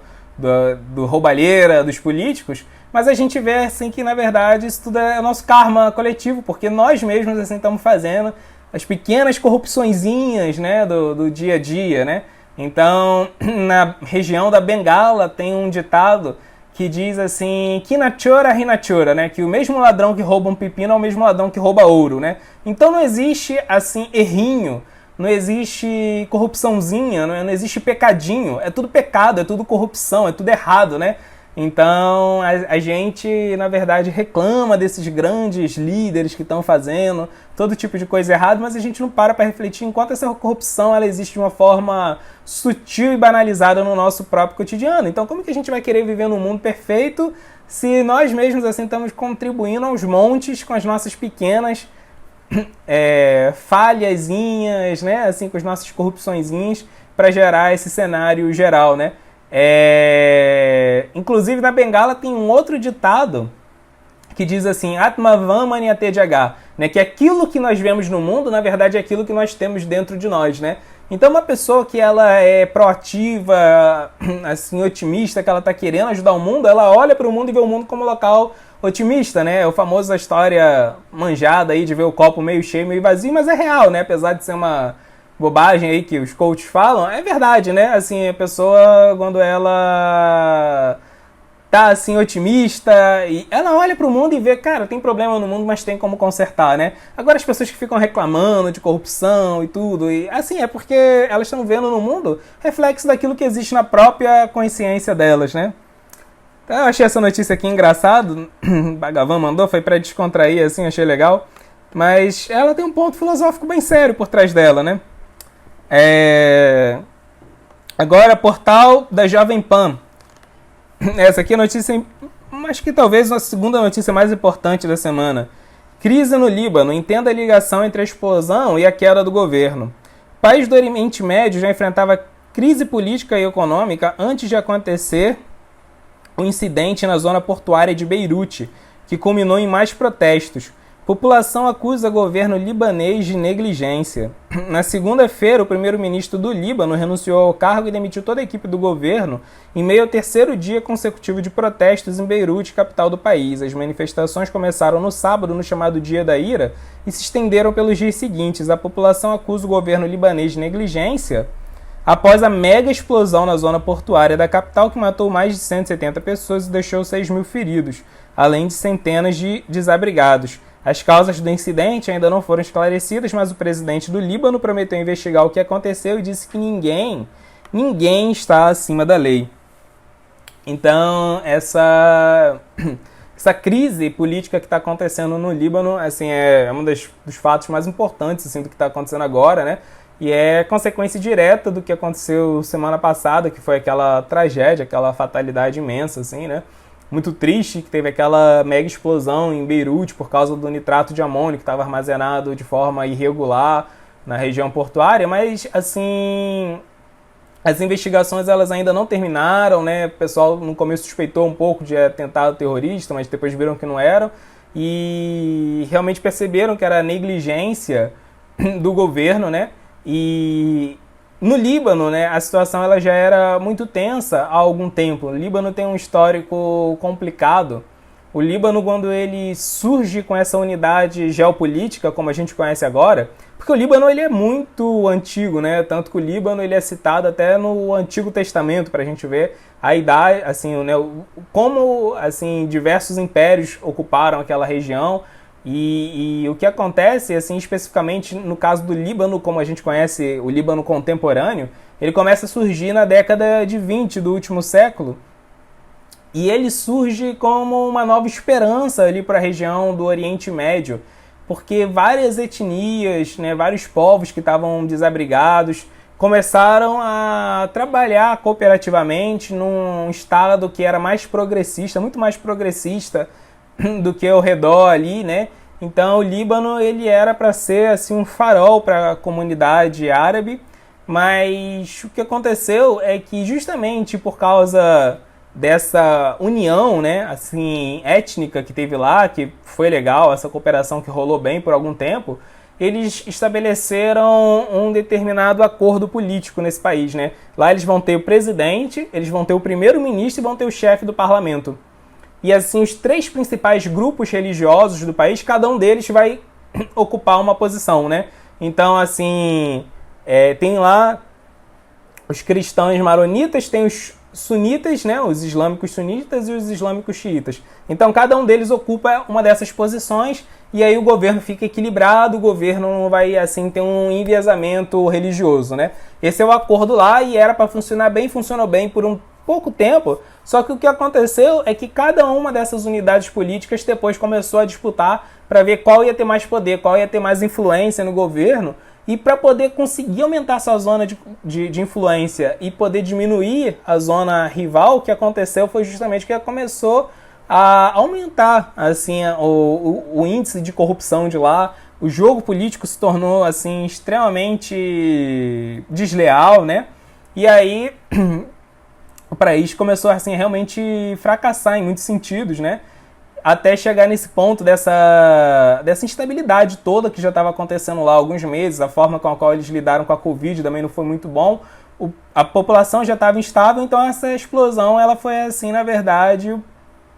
Speaker 1: do roubalheira, dos políticos, mas a gente vê assim que na verdade isso tudo é o nosso karma coletivo, porque nós mesmos assim estamos fazendo as pequenas corrupçõezinhas, né, do dia a dia, né? Então, na região da Bengala tem um ditado que diz assim, Kinachora Hinachora, né, que o mesmo ladrão que rouba um pepino é o mesmo ladrão que rouba ouro, né? Então não existe assim errinho, não existe corrupçãozinha, não existe pecadinho, é tudo pecado, é tudo corrupção, é tudo errado, né? Então a gente, na verdade, reclama desses grandes líderes que estão fazendo todo tipo de coisa errada, mas a gente não para refletir enquanto essa corrupção ela existe de uma forma sutil e banalizada no nosso próprio cotidiano. Então como que a gente vai querer viver num mundo perfeito se nós mesmos assim estamos contribuindo aos montes com as nossas pequenas falhazinhas, né, assim, com as nossas corrupçõezinhas para gerar esse cenário geral, né? Inclusive na Bengala tem um outro ditado que diz assim, Atmavam Maniatejagá, né, que aquilo que nós vemos no mundo, na verdade, é aquilo que nós temos dentro de nós, né? Então uma pessoa que ela é proativa, assim, otimista, que ela está querendo ajudar o mundo, ela olha para o mundo e vê o mundo como local otimista, né? O famoso história manjada aí de ver o copo meio cheio, meio vazio, mas é real, né? Apesar de ser uma bobagem aí que os coaches falam, é verdade, né? Assim, a pessoa, quando ela tá assim otimista e ela olha pro mundo e vê, cara, tem problema no mundo, mas tem como consertar, né? Agora as pessoas que ficam reclamando de corrupção e tudo, e assim, é porque elas estão vendo no mundo reflexo daquilo que existe na própria consciência delas, né? Então eu achei essa notícia aqui engraçado, Bhagavan mandou, foi pra descontrair assim, achei legal, mas ela tem um ponto filosófico bem sério por trás dela, né? Agora, portal da Jovem Pan. Essa aqui é a notícia, acho que talvez a segunda notícia mais importante da semana. Crise no Líbano. Entenda a ligação entre a explosão e a queda do governo. O país do Oriente Médio já enfrentava crise política e econômica antes de acontecer o incidente na zona portuária de Beirute, que culminou em mais protestos. População acusa governo libanês de negligência. Na segunda-feira, o primeiro-ministro do Líbano renunciou ao cargo e demitiu toda a equipe do governo em meio ao terceiro dia consecutivo de protestos em Beirute, capital do país. As manifestações começaram no sábado, no chamado Dia da Ira, e se estenderam pelos dias seguintes. A população acusa o governo libanês de negligência após a mega explosão na zona portuária da capital, que matou mais de 170 pessoas e deixou 6 mil feridos, além de centenas de desabrigados. As causas do incidente ainda não foram esclarecidas, mas o presidente do Líbano prometeu investigar o que aconteceu e disse que ninguém está acima da lei. Então, essa crise política que está acontecendo no Líbano, assim, é um dos fatos mais importantes assim, do que está acontecendo agora, né? E é consequência direta do que aconteceu semana passada, que foi aquela tragédia, aquela fatalidade imensa, assim, né? Muito triste, que teve aquela mega explosão em Beirute por causa do nitrato de amônio que estava armazenado de forma irregular na região portuária, mas assim, as investigações elas ainda não terminaram, né? O pessoal no começo suspeitou um pouco de atentado terrorista, mas depois viram que não eram e realmente perceberam que era negligência do governo, né? E no Líbano, né, a situação ela já era muito tensa há algum tempo. O Líbano tem um histórico complicado. O Líbano, quando ele surge com essa unidade geopolítica, como a gente conhece agora, porque o Líbano ele é muito antigo, né? Tanto que o Líbano ele é citado até no Antigo Testamento, para a gente ver a idade, assim, né, como assim, diversos impérios ocuparam aquela região. E o que acontece, assim, especificamente no caso do Líbano, como a gente conhece o Líbano contemporâneo, ele começa a surgir na década de 20 do último século, e ele surge como uma nova esperança ali para a região do Oriente Médio, porque várias etnias, né, vários povos que estavam desabrigados, começaram a trabalhar cooperativamente num estado que era mais progressista, muito mais progressista do que ao redor ali, né? Então o Líbano ele era para ser assim um farol para a comunidade árabe, mas o que aconteceu é que justamente por causa dessa união, né, assim, étnica que teve lá, que foi legal, essa cooperação que rolou bem por algum tempo, eles estabeleceram um determinado acordo político nesse país, né? Lá eles vão ter o presidente, eles vão ter o primeiro-ministro e vão ter o chefe do parlamento. E assim, os três principais grupos religiosos do país, cada um deles vai ocupar uma posição, né? Então, assim, tem lá os cristãos maronitas, tem os sunitas, né? Os islâmicos sunitas e os islâmicos xiitas. Então, cada um deles ocupa uma dessas posições e aí o governo fica equilibrado, o governo não vai, assim, ter um enviesamento religioso, né? Esse é o acordo lá e era para funcionar bem, funcionou bem por um pouco tempo, só que o que aconteceu é que cada uma dessas unidades políticas depois começou a disputar para ver qual ia ter mais poder, qual ia ter mais influência no governo, e para poder conseguir aumentar essa zona de influência e poder diminuir a zona rival, o que aconteceu foi justamente que começou a aumentar assim, o índice de corrupção de lá, o jogo político se tornou assim, extremamente desleal, né? E aí o país começou assim, a realmente fracassar em muitos sentidos, né? Até chegar nesse ponto dessa instabilidade toda que já estava acontecendo lá há alguns meses, a forma com a qual eles lidaram com a Covid também não foi muito bom, a população já estava instável, então essa explosão ela foi, assim, na verdade,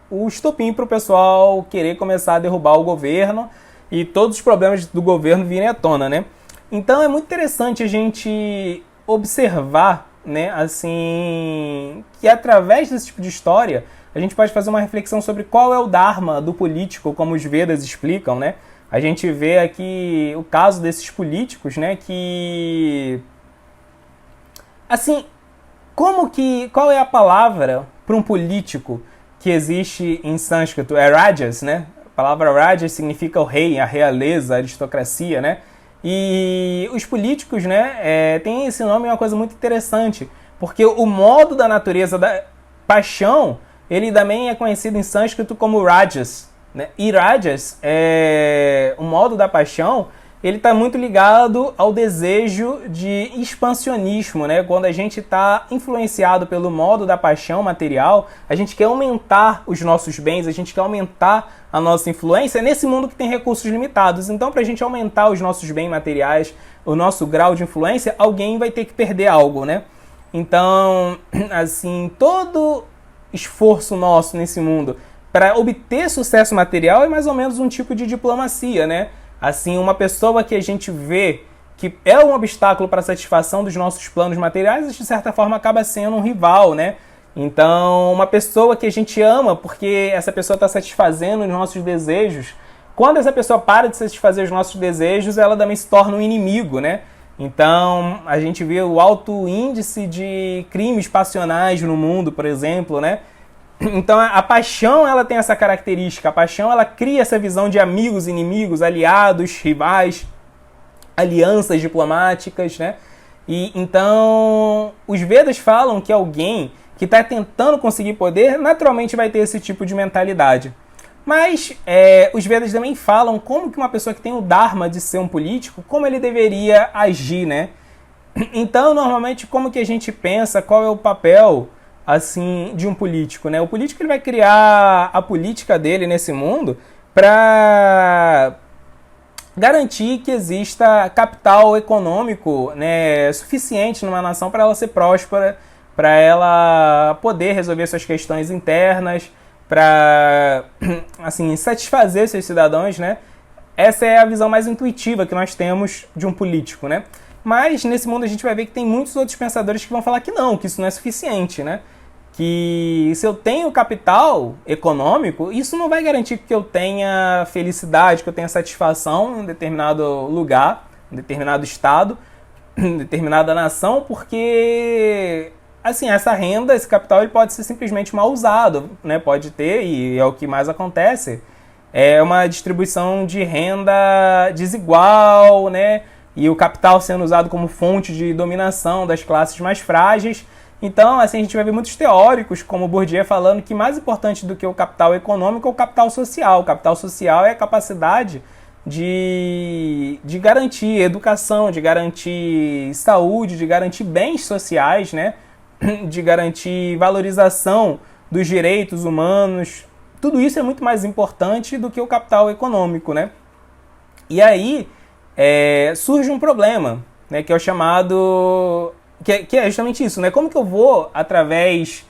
Speaker 1: o estopim para o pessoal querer começar a derrubar o governo e todos os problemas do governo virem à tona, né? Então é muito interessante a gente observar né, assim, que através desse tipo de história a gente pode fazer uma reflexão sobre qual é o Dharma do político, como os Vedas explicam, né? A gente vê aqui o caso desses políticos, né, que assim, qual é a palavra para um político que existe em sânscrito? É Rajas, né? A palavra Rajas significa o rei, a realeza, a aristocracia, né? E os políticos, né, têm esse nome, é uma coisa muito interessante, porque o modo da natureza da paixão, ele também é conhecido em sânscrito como Rajas, né? E Rajas, o modo da paixão, ele está muito ligado ao desejo de expansionismo, né? Quando a gente está influenciado pelo modo da paixão material, a gente quer aumentar os nossos bens, a gente quer aumentar a nossa influência nesse mundo que tem recursos limitados. Então, para a gente aumentar os nossos bens materiais, o nosso grau de influência, alguém vai ter que perder algo, né? Então, assim, todo esforço nosso nesse mundo para obter sucesso material é mais ou menos um tipo de diplomacia, né? Assim, uma pessoa que a gente vê que é um obstáculo para a satisfação dos nossos planos materiais, de certa forma acaba sendo um rival, né? Então, uma pessoa que a gente ama porque essa pessoa está satisfazendo os nossos desejos, quando essa pessoa para de satisfazer os nossos desejos, ela também se torna um inimigo, né? Então, a gente vê o alto índice de crimes passionais no mundo, por exemplo, né? Então a paixão, ela tem essa característica, a paixão, ela cria essa visão de amigos, inimigos, aliados, rivais, alianças diplomáticas, né? E então os Vedas falam que alguém que está tentando conseguir poder naturalmente vai ter esse tipo de mentalidade. Mas os Vedas também falam como que uma pessoa que tem o Dharma de ser um político, como ele deveria agir, né? Então, normalmente, como que a gente pensa, qual é o papel assim de um político, né? O político, ele vai criar a política dele nesse mundo para garantir que exista capital econômico, né, suficiente numa nação para ela ser próspera, para ela poder resolver suas questões internas, para assim satisfazer seus cidadãos, né? Essa é a visão mais intuitiva que nós temos de um político, né? Mas nesse mundo a gente vai ver que tem muitos outros pensadores que vão falar que não, que isso não é suficiente, né? Que se eu tenho capital econômico, isso não vai garantir que eu tenha felicidade, que eu tenha satisfação em determinado lugar, em determinado estado, em determinada nação, porque assim, essa renda, esse capital, ele pode ser simplesmente mal usado, né? Pode ter, e é o que mais acontece, é uma distribuição de renda desigual, né? E o capital sendo usado como fonte de dominação das classes mais frágeis. Então, assim, a gente vai ver muitos teóricos, como Bourdieu, falando que mais importante do que o capital econômico é o capital social. O capital social é a capacidade de garantir educação, de garantir saúde, de garantir bens sociais, né? De garantir valorização dos direitos humanos. Tudo isso é muito mais importante do que o capital econômico, né? E aí surge um problema, né, que é o chamado... Que é justamente isso, né? Como que eu vou, através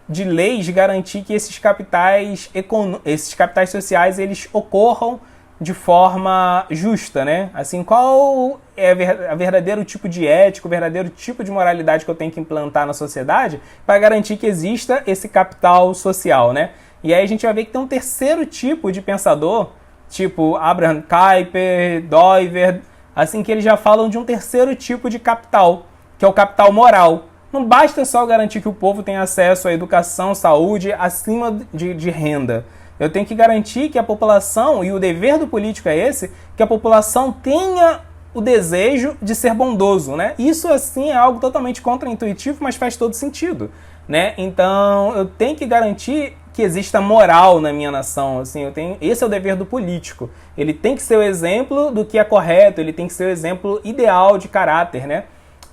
Speaker 1: de leis, garantir que esses capitais sociais eles ocorram de forma justa, né? Assim, qual é o verdadeiro tipo de ética, o verdadeiro tipo de moralidade que eu tenho que implantar na sociedade para garantir que exista esse capital social, né? E aí a gente vai ver que tem um terceiro tipo de pensador, tipo Abraham Kuyper, Doiver, assim, que eles já falam de um terceiro tipo de capital, que é o capital moral. Não basta só garantir que o povo tenha acesso à educação, saúde, acima de renda. Eu tenho que garantir que a população, e o dever do político é esse, que a população tenha o desejo de ser bondoso, né? Isso, assim, é algo totalmente contraintuitivo, mas faz todo sentido, né? Então, eu tenho que garantir que exista moral na minha nação, assim, esse é o dever do político. Ele tem que ser o exemplo do que é correto, ele tem que ser o exemplo ideal de caráter, né?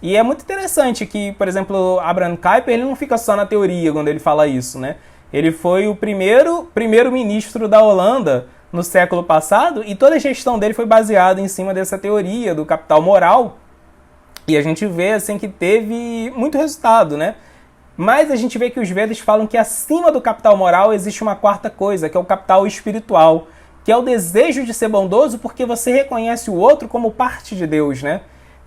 Speaker 1: E é muito interessante que, por exemplo, Abraham Kuyper, ele não fica só na teoria quando ele fala isso, né? Ele foi o primeiro-ministro da Holanda no século passado e toda a gestão dele foi baseada em cima dessa teoria do capital moral. E a gente vê assim, que teve muito resultado, né? Mas a gente vê que os Vedas falam que acima do capital moral existe uma quarta coisa, que é o capital espiritual, que é o desejo de ser bondoso porque você reconhece o outro como parte de Deus, né?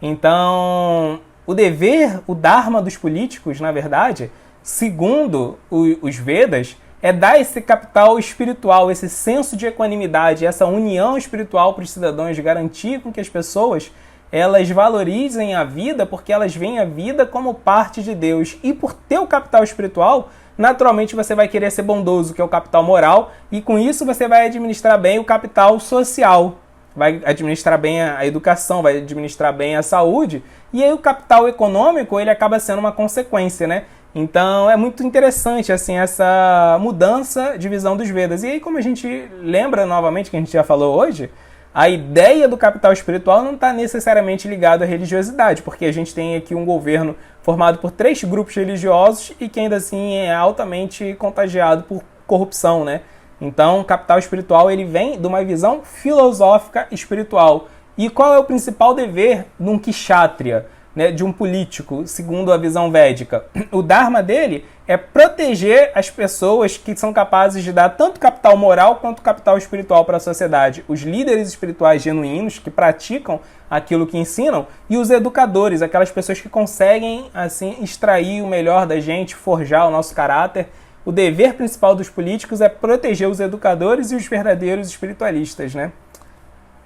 Speaker 1: Então, o dever, o dharma dos políticos, na verdade, segundo os Vedas, é dar esse capital espiritual, esse senso de equanimidade, essa união espiritual para os cidadãos, garantir com que as pessoas elas valorizem a vida porque elas veem a vida como parte de Deus. E por ter o capital espiritual, naturalmente você vai querer ser bondoso, que é o capital moral, e com isso você vai administrar bem o capital social, vai administrar bem a educação, vai administrar bem a saúde, e aí o capital econômico ele acaba sendo uma consequência, né? Então é muito interessante assim, essa mudança de visão dos Vedas. E aí, como a gente lembra novamente, que a gente já falou hoje, a ideia do capital espiritual não está necessariamente ligada à religiosidade, porque a gente tem aqui um governo formado por 3 grupos religiosos e que ainda assim é altamente contagiado por corrupção, né? Então, o capital espiritual ele vem de uma visão filosófica espiritual. E qual é o principal dever de um kshatriya, né, de um político, segundo a visão védica? O dharma dele é proteger as pessoas que são capazes de dar tanto capital moral quanto capital espiritual para a sociedade. Os líderes espirituais genuínos que praticam aquilo que ensinam e os educadores, aquelas pessoas que conseguem assim extrair o melhor da gente, forjar o nosso caráter. O dever principal dos políticos é proteger os educadores e os verdadeiros espiritualistas, né?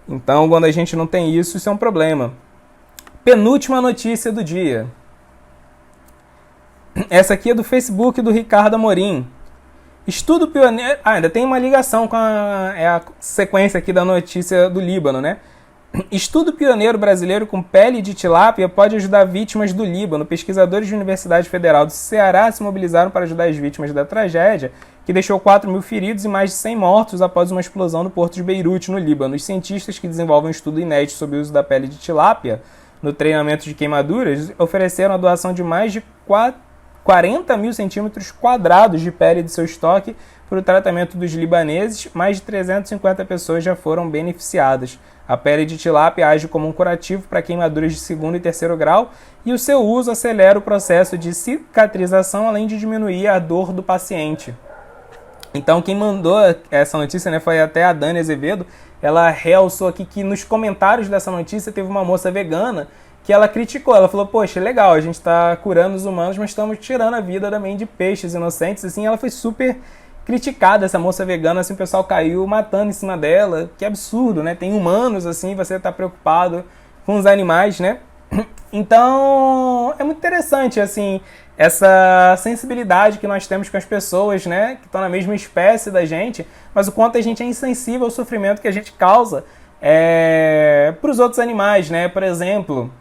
Speaker 1: Então, quando a gente não tem isso, isso é um problema. Penúltima notícia do dia. Essa aqui é do Facebook do Ricardo Amorim. Estudo pioneiro... ainda tem uma ligação com a sequência aqui da notícia do Líbano, né? Estudo pioneiro brasileiro com pele de tilápia pode ajudar vítimas do Líbano. Pesquisadores da Universidade Federal do Ceará se mobilizaram para ajudar as vítimas da tragédia, que deixou 4.000 feridos e mais de 100 mortos após uma explosão no porto de Beirute, no Líbano. Os cientistas que desenvolvem um estudo inédito sobre o uso da pele de tilápia no treinamento de queimaduras ofereceram a doação de mais de 40 mil centímetros quadrados de pele de seu estoque para o tratamento dos libaneses. Mais de 350 pessoas já foram beneficiadas. A pele de tilápia age como um curativo para queimaduras de 2º e 3º grau e o seu uso acelera o processo de cicatrização, além de diminuir a dor do paciente. Então, quem mandou essa notícia, né, foi até a Dani Azevedo. Ela realçou aqui que nos comentários dessa notícia teve uma moça vegana que ela criticou. Ela falou, poxa, legal, a gente está curando os humanos, mas estamos tirando a vida também de peixes inocentes. Assim, ela foi super criticada, essa moça vegana, assim, o pessoal caiu matando em cima dela. Que absurdo, né? Tem humanos, assim, você tá preocupado com os animais, né? Então, é muito interessante, assim, essa sensibilidade que nós temos com as pessoas, né, que estão na mesma espécie da gente, mas o quanto a gente é insensível ao sofrimento que a gente causa para os outros animais, né? Por exemplo,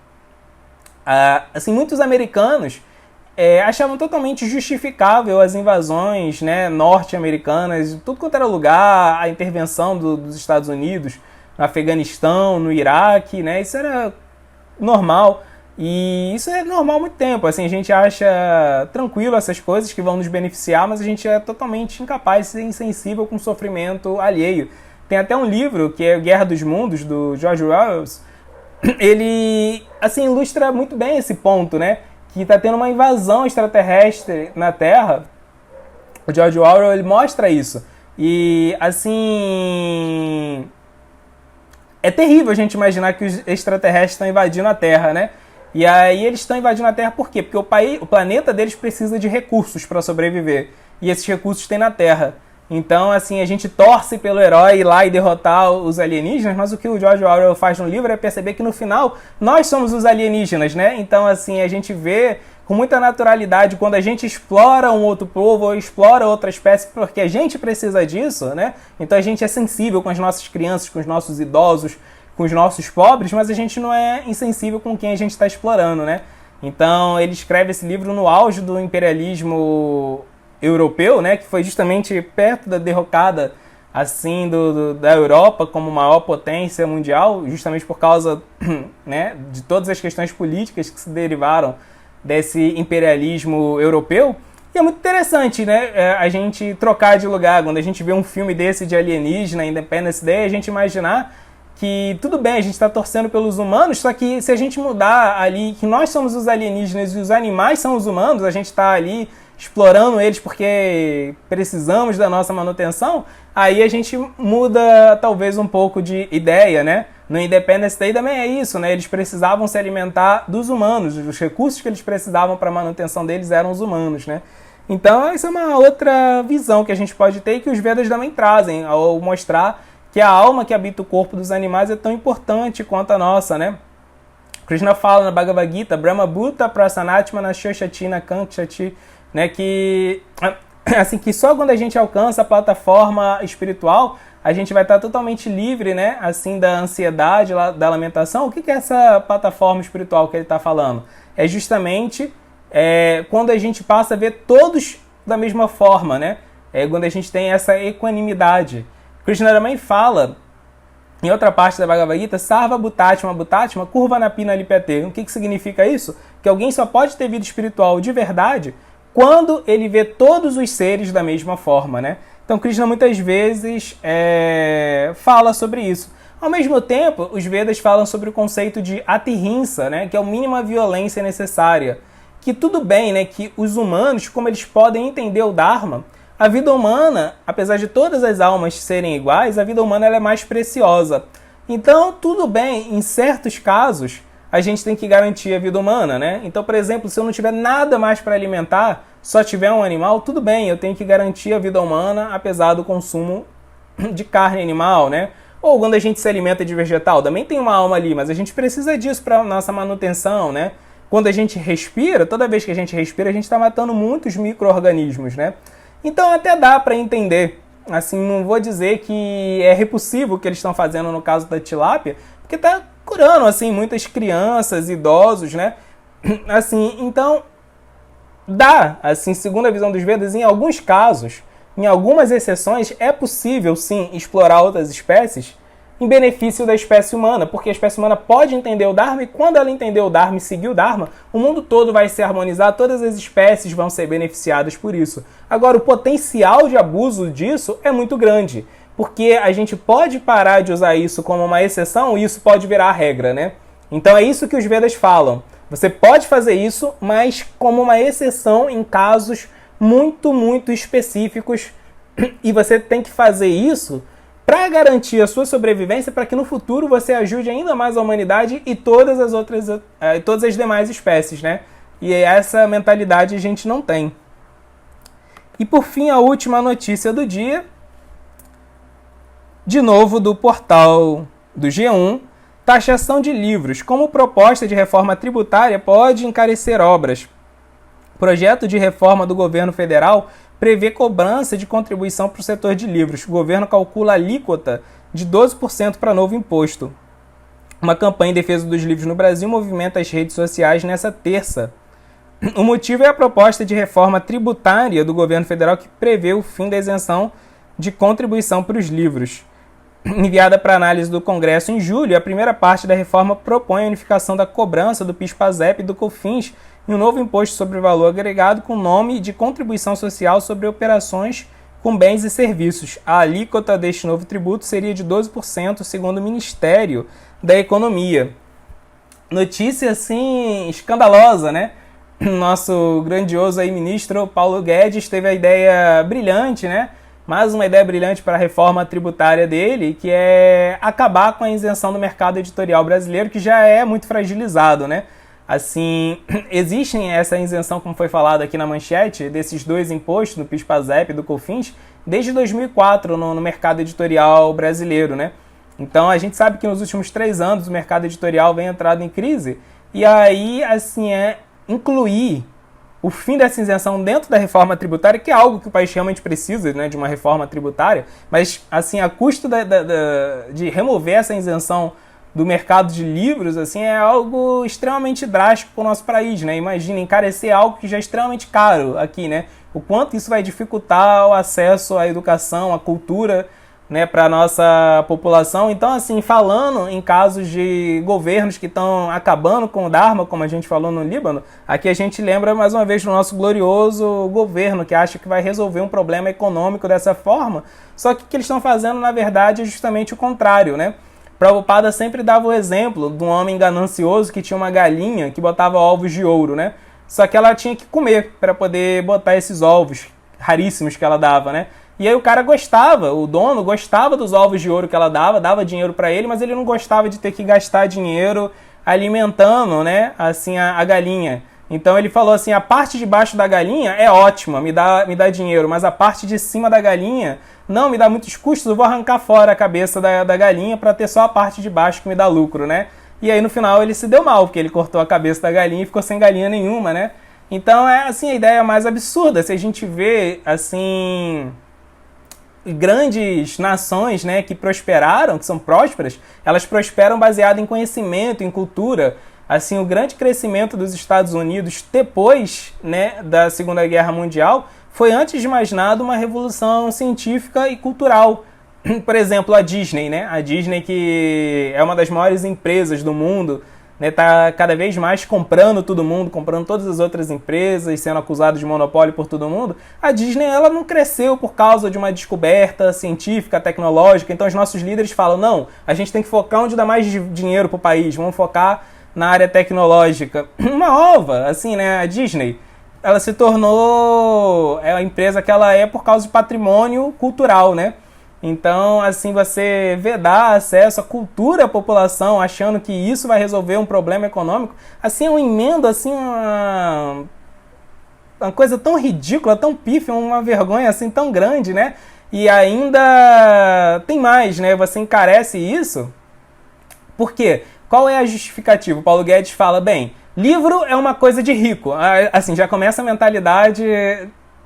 Speaker 1: assim, muitos americanos achavam totalmente justificável as invasões, né, norte-americanas, tudo quanto era lugar, a intervenção dos Estados Unidos no Afeganistão, no Iraque, né? Isso era normal. E isso é normal há muito tempo, assim, a gente acha tranquilo essas coisas que vão nos beneficiar, mas a gente é totalmente incapaz de ser insensível com o sofrimento alheio. Tem até um livro, que é Guerra dos Mundos, do George Orwell. Ele, assim, ilustra muito bem esse ponto, né, que está tendo uma invasão extraterrestre na Terra. O George Orwell, ele mostra isso. E, assim, é terrível a gente imaginar que os extraterrestres estão invadindo a Terra, né? E aí eles estão invadindo a Terra por quê? Porque o planeta deles precisa de recursos para sobreviver. E esses recursos tem na Terra. Então, assim, a gente torce pelo herói ir lá e derrotar os alienígenas, mas o que o George Orwell faz no livro é perceber que no final nós somos os alienígenas, né? Então, assim, a gente vê com muita naturalidade quando a gente explora um outro povo ou explora outra espécie, porque a gente precisa disso, né? Então a gente é sensível com as nossas crianças, com os nossos idosos, com os nossos pobres, mas a gente não é insensível com quem a gente está explorando, né? Então ele escreve esse livro no auge do imperialismo europeu, né? Que foi justamente perto da derrocada assim da Europa como maior potência mundial, justamente por causa, né, de todas as questões políticas que se derivaram desse imperialismo europeu. E é muito interessante, né, a gente trocar de lugar. Quando a gente vê um filme desse de alienígena, Independence Day, a gente imaginar que tudo bem, a gente está torcendo pelos humanos, só que se a gente mudar ali, que nós somos os alienígenas e os animais são os humanos, a gente está ali explorando eles porque precisamos da nossa manutenção, aí a gente muda talvez um pouco de ideia, né? No Independence Day também é isso, né? Eles precisavam se alimentar dos humanos, os recursos que eles precisavam para a manutenção deles eram os humanos, né? Então, essa é uma outra visão que a gente pode ter e que os Vedas também trazem, ao mostrar que a alma que habita o corpo dos animais é tão importante quanto a nossa, né? Krishna fala na Bhagavad Gita, Brahma Bhuta Prasanatmana Shoshachina Kankshati, né? Que, assim, que só quando a gente alcança a plataforma espiritual, a gente vai estar totalmente livre, né? Assim, da ansiedade, da lamentação. O que é essa plataforma espiritual que ele está falando? É justamente quando a gente passa a ver todos da mesma forma, né? É quando a gente tem essa equanimidade. Krishna também fala, em outra parte da Bhagavad Gita, Sarva Bhutatma Bhutatma Kurvanapina Lipyate. O que significa isso? Que alguém só pode ter vida espiritual de verdade quando ele vê todos os seres da mesma forma, né? Então Krishna muitas vezes fala sobre isso. Ao mesmo tempo, os Vedas falam sobre o conceito de Atihinsa, né? Que é a mínima violência necessária. Que tudo bem, né, que os humanos, como eles podem entender o Dharma, a vida humana, apesar de todas as almas serem iguais, a vida humana ela é mais preciosa. Então, tudo bem, em certos casos, a gente tem que garantir a vida humana, né? Então, por exemplo, se eu não tiver nada mais para alimentar, só tiver um animal, tudo bem, eu tenho que garantir a vida humana, apesar do consumo de carne animal, né? Ou quando a gente se alimenta de vegetal, também tem uma alma ali, mas a gente precisa disso para nossa manutenção, né? Quando a gente respira, toda vez que a gente respira, a gente está matando muitos micro-organismos, né? Então até dá para entender. Assim, não vou dizer que é repulsivo o que eles estão fazendo no caso da tilápia, porque está curando, assim, muitas crianças, idosos, né? Assim, então, dá, assim, segundo a visão dos Vedas, em alguns casos, em algumas exceções, é possível, sim, explorar outras espécies em benefício da espécie humana, porque a espécie humana pode entender o Dharma e quando ela entender o Dharma e seguir o Dharma, o mundo todo vai se harmonizar, todas as espécies vão ser beneficiadas por isso. Agora, o potencial de abuso disso é muito grande, porque a gente pode parar de usar isso como uma exceção e isso pode virar a regra, né? Então é isso que os Vedas falam. Você pode fazer isso, mas como uma exceção em casos muito, muito específicos e você tem que fazer isso para garantir a sua sobrevivência, para que no futuro você ajude ainda mais a humanidade e todas as demais espécies, né? E essa mentalidade a gente não tem. E por fim, a última notícia do dia, de novo do portal do G1, taxação de livros. Como proposta de reforma tributária pode encarecer obras? Projeto de reforma do governo federal prevê cobrança de contribuição para o setor de livros. O governo calcula a alíquota de 12% para novo imposto. Uma campanha em defesa dos livros no Brasil movimenta as redes sociais nessa terça. O motivo é a proposta de reforma tributária do governo federal que prevê o fim da isenção de contribuição para os livros. Enviada para análise do Congresso em julho, a primeira parte da reforma propõe a unificação da cobrança do PIS/PASEP e do COFINS e um novo imposto sobre valor agregado com nome de contribuição social sobre operações com bens e serviços. A alíquota deste novo tributo seria de 12%, segundo o Ministério da Economia. Notícia, assim, escandalosa, né? Nosso grandioso aí ministro Paulo Guedes teve a ideia brilhante, né? Mais uma ideia brilhante para a reforma tributária dele, que é acabar com a isenção do mercado editorial brasileiro, que já é muito fragilizado, né? Assim, existe essa isenção, como foi falado aqui na manchete, desses dois impostos, do PIS/PASEP e do COFINS, desde 2004 no mercado editorial brasileiro, né? Então a gente sabe que nos últimos 3 anos o mercado editorial vem entrado em crise, e aí, assim, incluir o fim dessa isenção dentro da reforma tributária, que é algo que o país realmente precisa, né, de uma reforma tributária, mas assim, a custo de remover essa isenção do mercado de livros, assim, é algo extremamente drástico para o nosso país, né? Imagina, encarecer algo que já é extremamente caro aqui, né? O quanto isso vai dificultar o acesso à educação, à cultura, né, para a nossa população. Então, assim, falando em casos de governos que estão acabando com o Dharma, como a gente falou no Líbano, aqui a gente lembra mais uma vez do nosso glorioso governo que acha que vai resolver um problema econômico dessa forma, só que o que eles estão fazendo, na verdade, é justamente o contrário, né? Prabhupada sempre dava o exemplo de um homem ganancioso que tinha uma galinha que botava ovos de ouro, né? Só que ela tinha que comer para poder botar esses ovos raríssimos que ela dava, né? E aí o cara gostava, o dono gostava dos ovos de ouro que ela dava dinheiro para ele, mas ele não gostava de ter que gastar dinheiro alimentando, né, assim, a galinha. Então ele falou assim, a parte de baixo da galinha é ótima, me dá dinheiro, mas a parte de cima da galinha não me dá muitos custos, eu vou arrancar fora a cabeça da galinha para ter só a parte de baixo que me dá lucro, né? E aí no final ele se deu mal, porque ele cortou a cabeça da galinha e ficou sem galinha nenhuma, né? Então é assim a ideia mais absurda, se a gente vê assim grandes nações, né, que prosperaram, que são prósperas, elas prosperam baseado em conhecimento, em cultura. Assim, o grande crescimento dos Estados Unidos depois, né, da Segunda Guerra Mundial foi, antes de mais nada, uma revolução científica e cultural. Por exemplo, a Disney, né? A Disney, que é uma das maiores empresas do mundo, né, tá cada vez mais comprando todo mundo, comprando todas as outras empresas, sendo acusado de monopólio por todo mundo. A Disney, ela não cresceu por causa de uma descoberta científica, tecnológica. Então os nossos líderes falam, não, a gente tem que focar onde dá mais dinheiro pro país, vamos focar na área tecnológica. Uma ova, assim, né, a Disney, ela se tornou a empresa que ela é por causa de patrimônio cultural, né? Então, assim, você vedar acesso à cultura à população, achando que isso vai resolver um problema econômico, assim, é uma emenda, assim, uma coisa tão ridícula, tão pífia, uma vergonha, assim, tão grande, né? E ainda tem mais, né? Você encarece isso. Por quê? Qual é a justificativa? O Paulo Guedes fala, bem, livro é uma coisa de rico. Assim, já começa a mentalidade,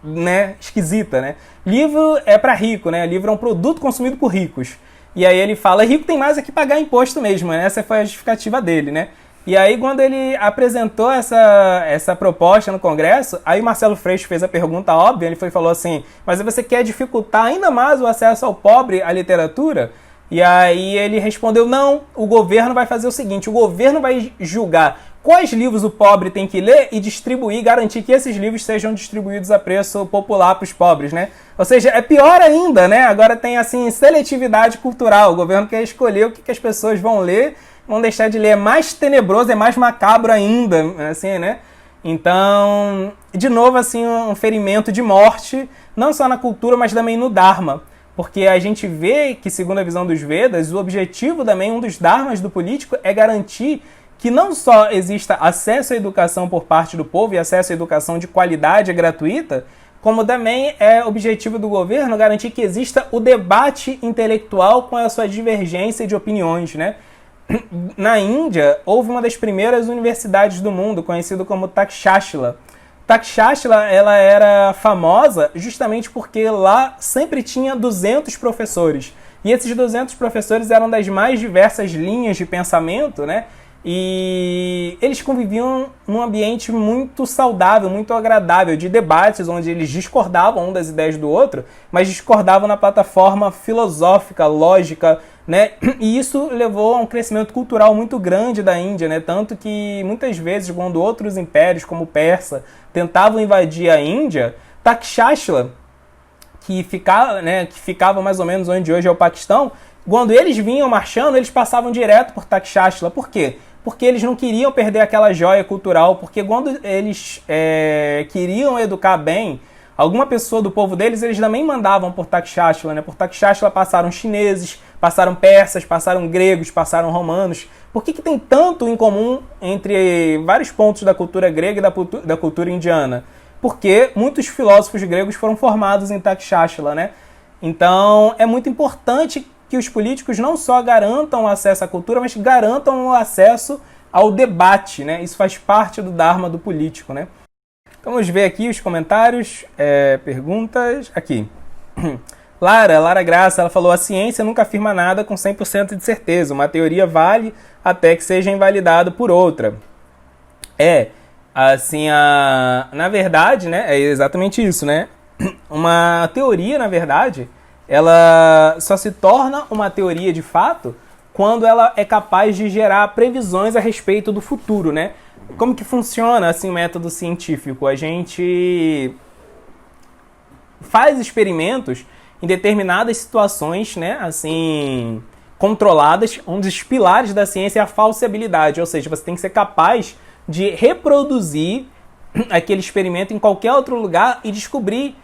Speaker 1: né, esquisita, né? Livro é para rico, né? Livro é um produto consumido por ricos. E aí ele fala, rico tem mais é que pagar imposto mesmo, né? Essa foi a justificativa dele, né? E aí quando ele apresentou essa proposta no Congresso, aí o Marcelo Freixo fez a pergunta óbvia, ele falou assim, mas você quer dificultar ainda mais o acesso ao pobre à literatura? E aí ele respondeu, não, o governo vai fazer o seguinte, o governo vai julgar quais livros o pobre tem que ler e distribuir, garantir que esses livros sejam distribuídos a preço popular para os pobres, né? Ou seja, é pior ainda, né? Agora tem, assim, seletividade cultural. O governo quer escolher o que as pessoas vão ler, vão deixar de ler. É mais tenebroso, é mais macabro ainda, assim, né? Então, de novo, assim, um ferimento de morte, não só na cultura, mas também no Dharma. Porque a gente vê que, segundo a visão dos Vedas, o objetivo também, um dos dharmas do político, é garantir que não só exista acesso à educação por parte do povo e acesso à educação de qualidade gratuita, como também é objetivo do governo garantir que exista o debate intelectual com a sua divergência de opiniões, né? Na Índia, houve uma das primeiras universidades do mundo, conhecida como Takshashila. Takshashila, ela era famosa justamente porque lá sempre tinha 200 professores. E esses 200 professores eram das mais diversas linhas de pensamento, né? E eles conviviam num ambiente muito saudável, muito agradável, de debates onde eles discordavam um das ideias do outro, mas discordavam na plataforma filosófica, lógica, né? E isso levou a um crescimento cultural muito grande da Índia, né? Tanto que muitas vezes, quando outros impérios, como o Persa, tentavam invadir a Índia, Takshashila, que ficava mais ou menos onde hoje é o Paquistão, quando eles vinham marchando, eles passavam direto por Takshashila. Por quê? Porque eles não queriam perder aquela joia cultural, porque quando eles queriam educar bem alguma pessoa do povo deles, eles também mandavam por Takshashila, né? Por Takshashila passaram chineses, passaram persas, passaram gregos, passaram romanos. Por que tem tanto em comum entre vários pontos da cultura grega e da cultura indiana? Porque muitos filósofos gregos foram formados em Takshashila, né? Então é muito importante que os políticos não só garantam o acesso à cultura, mas garantam o acesso ao debate, né? Isso faz parte do dharma do político, né? Então vamos ver aqui os comentários, perguntas. Aqui. Lara Graça, ela falou, a ciência nunca afirma nada com 100% de certeza. Uma teoria vale até que seja invalidada por outra. Na verdade, né? É exatamente isso, né? Uma teoria, na verdade, ela só se torna uma teoria de fato quando ela é capaz de gerar previsões a respeito do futuro, né? Como que funciona assim o método científico? A gente faz experimentos em determinadas situações, né, assim, controladas, um dos pilares da ciência é a falsibilidade, ou seja, você tem que ser capaz de reproduzir aquele experimento em qualquer outro lugar e descobrir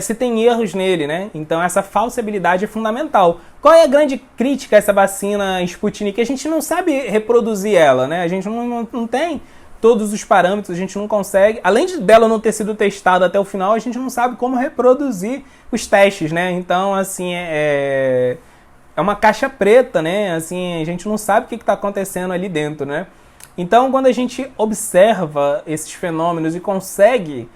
Speaker 1: se tem erros nele, né? Então essa falsibilidade é fundamental. Qual é a grande crítica a essa vacina Sputnik? A gente não sabe reproduzir ela, né? A gente não tem todos os parâmetros, a gente não consegue. Além dela não ter sido testada até o final, a gente não sabe como reproduzir os testes, né? Então, assim, é uma caixa preta, né? Assim, a gente não sabe o que está acontecendo ali dentro, né? Então, quando a gente observa esses fenômenos e consegue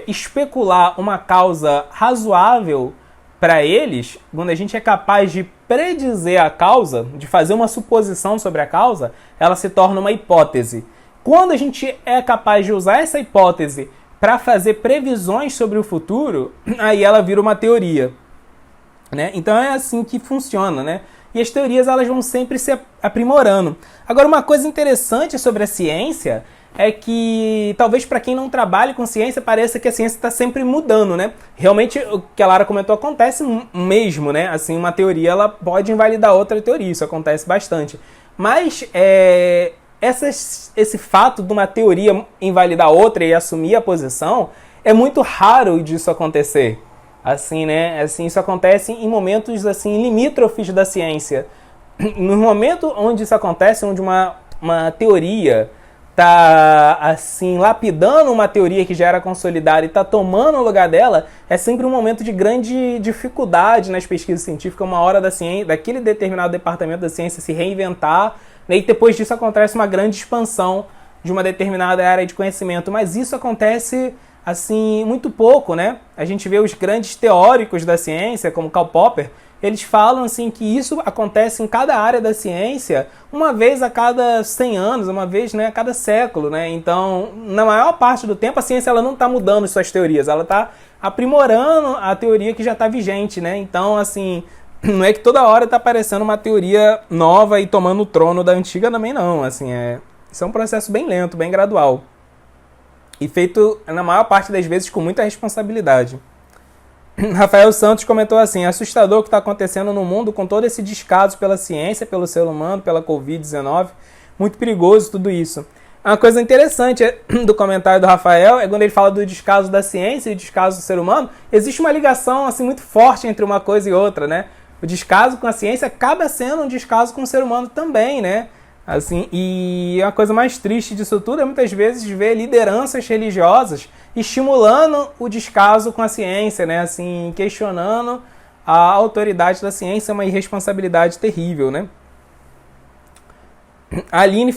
Speaker 1: especular uma causa razoável para eles, quando a gente é capaz de predizer a causa, de fazer uma suposição sobre a causa, ela se torna uma hipótese. Quando a gente é capaz de usar essa hipótese para fazer previsões sobre o futuro, aí ela vira uma teoria, né? Então é assim que funciona, né? E as teorias elas vão sempre se aprimorando. Agora, uma coisa interessante sobre a ciência é que, talvez para quem não trabalha com ciência, pareça que a ciência está sempre mudando, né? Realmente, o que a Lara comentou acontece mesmo, né? Assim, uma teoria ela pode invalidar outra teoria, isso acontece bastante. Mas esse fato de uma teoria invalidar outra e assumir a posição, é muito raro disso acontecer. Assim, né? Assim, isso acontece em momentos assim limítrofes da ciência. No momento onde isso acontece, onde uma teoria tá assim lapidando uma teoria que já era consolidada e tá tomando o lugar dela, é sempre um momento de grande dificuldade nas pesquisas científicas, uma hora da ciência, daquele determinado departamento da ciência se reinventar, né? E depois disso acontece uma grande expansão de uma determinada área de conhecimento, mas isso acontece assim muito pouco, né? A gente vê os grandes teóricos da ciência, como Karl Popper, eles falam assim que isso acontece em cada área da ciência uma vez a cada 100 anos, uma vez, né, a cada século, né? Então, na maior parte do tempo, a ciência ela não está mudando suas teorias, ela está aprimorando a teoria que já está vigente, né? Então, assim, não é que toda hora está aparecendo uma teoria nova e tomando o trono da antiga também não, assim, isso é um processo bem lento, bem gradual. E feito, na maior parte das vezes, com muita responsabilidade. Rafael Santos comentou assim: assustador o que está acontecendo no mundo com todo esse descaso pela ciência, pelo ser humano, pela Covid-19. Muito perigoso tudo isso. Uma coisa interessante do comentário do Rafael é quando ele fala do descaso da ciência e do descaso do ser humano, existe uma ligação assim, muito forte entre uma coisa e outra, né? O descaso com a ciência acaba sendo um descaso com o ser humano também, né? Assim, e a coisa mais triste disso tudo é muitas vezes ver lideranças religiosas estimulando o descaso com a ciência, né? Assim, questionando a autoridade da ciência, é uma irresponsabilidade terrível, né? A Aline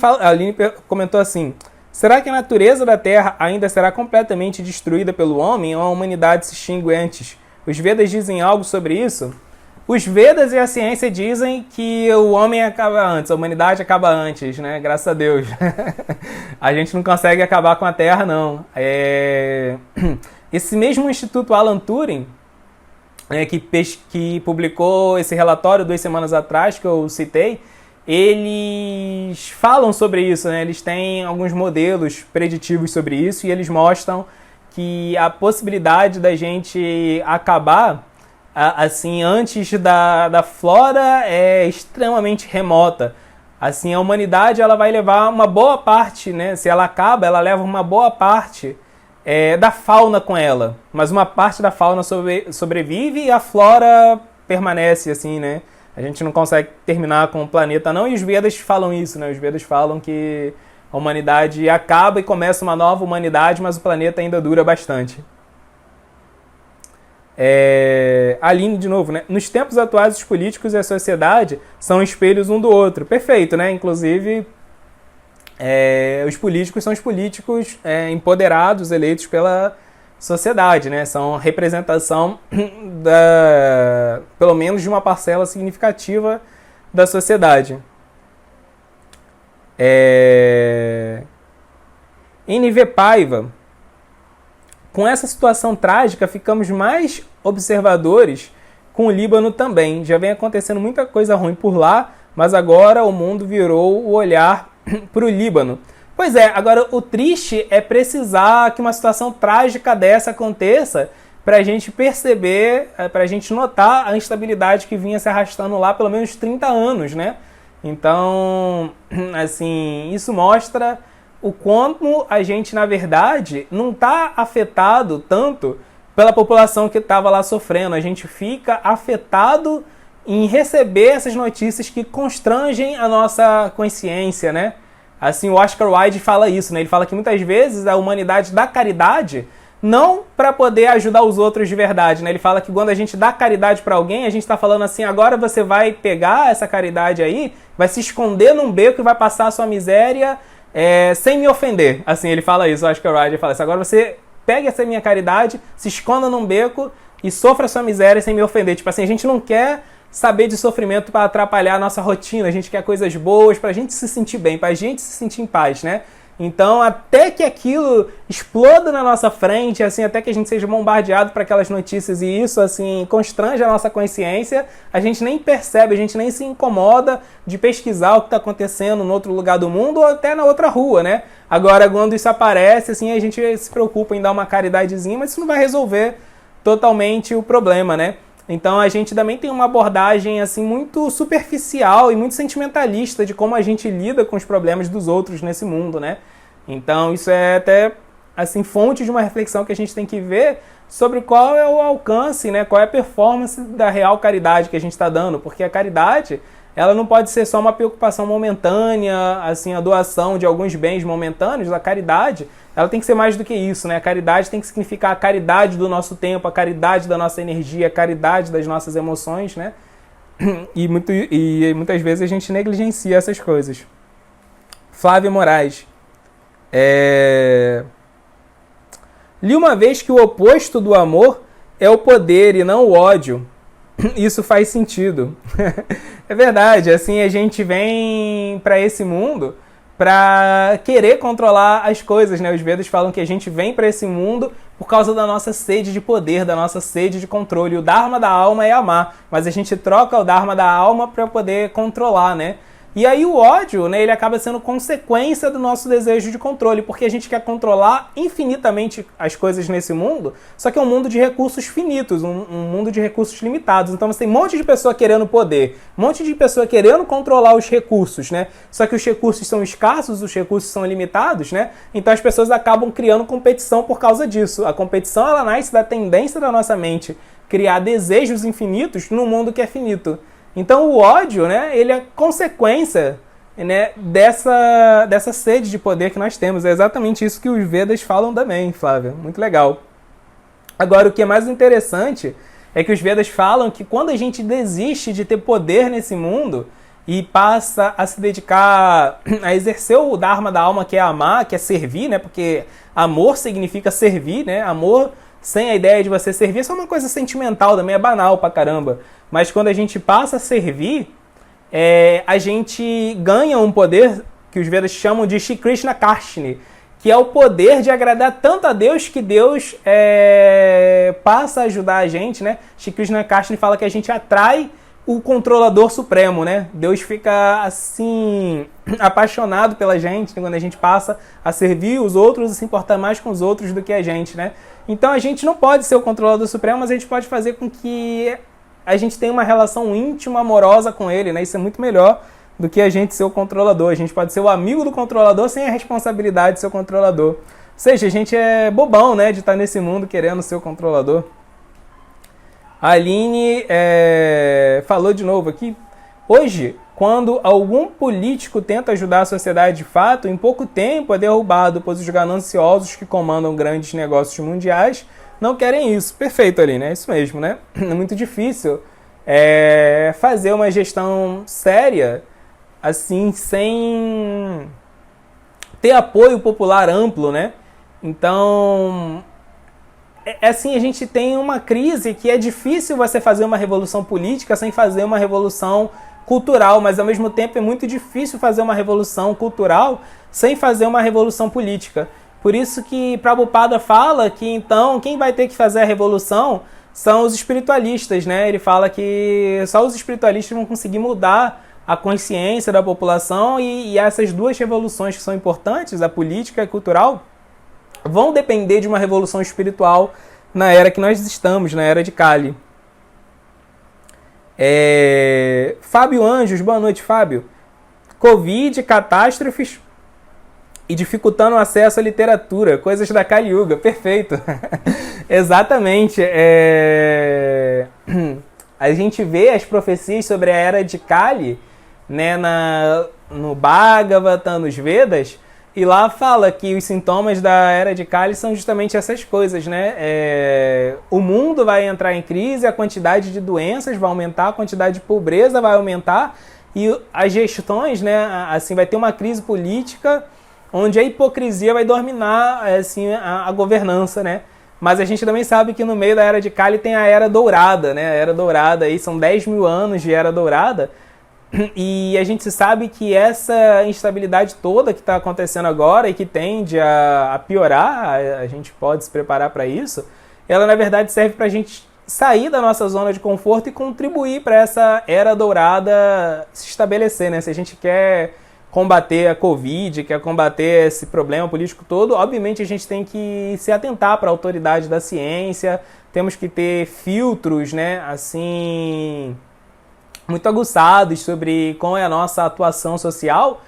Speaker 1: comentou assim: será que a natureza da Terra ainda será completamente destruída pelo homem ou a humanidade se extingue antes? Os Vedas dizem algo sobre isso? Os Vedas e a ciência dizem que o homem acaba antes, a humanidade acaba antes, né? Graças a Deus. A gente não consegue acabar com a Terra, não. Esse mesmo Instituto Alan Turing, que publicou esse relatório 2 semanas atrás, que eu citei, eles falam sobre isso, né? Eles têm alguns modelos preditivos sobre isso e eles mostram que a possibilidade da gente acabar assim, antes da flora é extremamente remota. Assim, a humanidade ela vai levar uma boa parte, né? Se ela acaba, ela leva uma boa parte da fauna com ela. Mas uma parte da fauna sobrevive e a flora permanece, assim, né? A gente não consegue terminar com o planeta, não. E os Vedas falam isso, né? Os Vedas falam que a humanidade acaba e começa uma nova humanidade, mas o planeta ainda dura bastante. Aline de novo, né? Nos tempos atuais, os políticos e a sociedade são espelhos um do outro. Perfeito, né? Inclusive, os políticos são os políticos empoderados, eleitos pela sociedade, né? São representação pelo menos de uma parcela significativa da sociedade. NV Paiva: com essa situação trágica, ficamos mais observadores com o Líbano também. Já vem acontecendo muita coisa ruim por lá, mas agora o mundo virou o olhar para o Líbano. Pois é, agora o triste é precisar que uma situação trágica dessa aconteça para a gente perceber, para a gente notar a instabilidade que vinha se arrastando lá pelo menos 30 anos, né? Então, assim, isso mostra o quanto a gente, na verdade, não está afetado tanto pela população que estava lá sofrendo. A gente fica afetado em receber essas notícias que constrangem a nossa consciência, né? Assim, o Oscar Wilde fala isso, né? Ele fala que muitas vezes a humanidade dá caridade não para poder ajudar os outros de verdade, né? Ele fala que quando a gente dá caridade para alguém, a gente está falando assim, agora você vai pegar essa caridade aí, vai se esconder num beco e vai passar a sua miséria sem me ofender. Assim, ele fala isso, o Oscar Wilde fala isso. Agora você pega essa minha caridade, se esconda num beco e sofra a sua miséria sem me ofender. Tipo assim, a gente não quer saber de sofrimento para atrapalhar a nossa rotina, a gente quer coisas boas para a gente se sentir bem, para a gente se sentir em paz, né? Então, até que aquilo exploda na nossa frente, assim, até que a gente seja bombardeado por aquelas notícias e isso, assim, constrange a nossa consciência, a gente nem percebe, a gente nem se incomoda de pesquisar o que está acontecendo no outro lugar do mundo ou até na outra rua, né? Agora, quando isso aparece, assim, a gente se preocupa em dar uma caridadezinha, mas isso não vai resolver totalmente o problema, né? Então a gente também tem uma abordagem assim muito superficial e muito sentimentalista de como a gente lida com os problemas dos outros nesse mundo, né? Então isso é até assim fonte de uma reflexão que a gente tem que ver sobre qual é o alcance, né? Qual é a performance da real caridade que a gente está dando, porque a caridade ela não pode ser só uma preocupação momentânea, assim, a doação de alguns bens momentâneos. A caridade, ela tem que ser mais do que isso, né? A caridade tem que significar a caridade do nosso tempo, a caridade da nossa energia, a caridade das nossas emoções, né? E muitas vezes a gente negligencia essas coisas. Flávio Moraes. Li uma vez que o oposto do amor é o poder e não o ódio. Isso faz sentido. É verdade, assim, a gente vem para esse mundo para querer controlar as coisas, né? Os Vedas falam que a gente vem para esse mundo por causa da nossa sede de poder, da nossa sede de controle. O Dharma da alma é amar, mas a gente troca o Dharma da alma para poder controlar, né? E aí o ódio, né, ele acaba sendo consequência do nosso desejo de controle, porque a gente quer controlar infinitamente as coisas nesse mundo, só que é um mundo de recursos finitos, um mundo de recursos limitados. Então você tem um monte de pessoa querendo poder, um monte de pessoa querendo controlar os recursos, né? Só que os recursos são escassos, os recursos são limitados, né? Então as pessoas acabam criando competição por causa disso. A competição, ela nasce da tendência da nossa mente criar desejos infinitos num mundo que é finito. Então o ódio, né, ele é consequência, né, dessa sede de poder que nós temos. É exatamente isso que os Vedas falam também, Flávia. Muito legal. Agora, o que é mais interessante é que os Vedas falam que quando a gente desiste de ter poder nesse mundo e passa a se dedicar a exercer o Dharma da alma, que é amar, que é servir, né, porque amor significa servir, né, amor sem a ideia de você servir, isso é uma coisa sentimental também, é banal pra caramba. Mas quando a gente passa a servir, a gente ganha um poder que os Vedas chamam de Shri Krishna Karshini, que é o poder de agradar tanto a Deus que Deus passa a ajudar a gente, né? Shri Krishna Karshini fala que a gente atrai o controlador supremo, né? Deus fica assim apaixonado pela gente, né? Quando a gente passa a servir os outros e se importar mais com os outros do que a gente, né? Então a gente não pode ser o controlador supremo, mas a gente pode fazer com que a gente tenha uma relação íntima, amorosa com ele, né? Isso é muito melhor do que a gente ser o controlador. A gente pode ser o amigo do controlador sem a responsabilidade de ser o controlador. Ou seja, a gente é bobão, né? De estar nesse mundo querendo ser o controlador. A Aline falou de novo aqui. Hoje, quando algum político tenta ajudar a sociedade de fato, em pouco tempo é derrubado, pois os gananciosos que comandam grandes negócios mundiais não querem isso. Perfeito, Aline, é isso mesmo, né? É muito difícil fazer uma gestão séria, assim, sem ter apoio popular amplo, né? Então, assim, a gente tem uma crise que é difícil você fazer uma revolução política sem fazer uma revolução cultural, mas ao mesmo tempo é muito difícil fazer uma revolução cultural sem fazer uma revolução política. Por isso que Prabhupada fala que, então, quem vai ter que fazer a revolução são os espiritualistas, né? Ele fala que só os espiritualistas vão conseguir mudar a consciência da população e essas duas revoluções que são importantes, a política e a cultural, vão depender de uma revolução espiritual na era que nós estamos, na era de Kali. Fábio Anjos, boa noite, Fábio. Covid, catástrofes e dificultando o acesso à literatura, coisas da Kali Yuga, perfeito. Exatamente. A gente vê as profecias sobre a era de Kali, né, no Bhagavata, nos Vedas, e lá fala que os sintomas da era de Kali são justamente essas coisas, né? O mundo vai entrar em crise, a quantidade de doenças vai aumentar, a quantidade de pobreza vai aumentar, e as gestões, né, assim, vai ter uma crise política onde a hipocrisia vai dominar, assim, a governança, né? Mas a gente também sabe que no meio da Era de Kali tem a Era Dourada, né? A Era Dourada aí são 10 mil anos de Era Dourada, e a gente sabe que essa instabilidade toda que está acontecendo agora e que tende a piorar, a gente pode se preparar para isso, ela na verdade serve para a gente sair da nossa zona de conforto e contribuir para essa Era Dourada se estabelecer, né? Se a gente quer combater a Covid, quer combater esse problema político todo, obviamente a gente tem que se atentar para a autoridade da ciência, temos que ter filtros, né, assim, muito aguçados sobre qual é a nossa atuação social.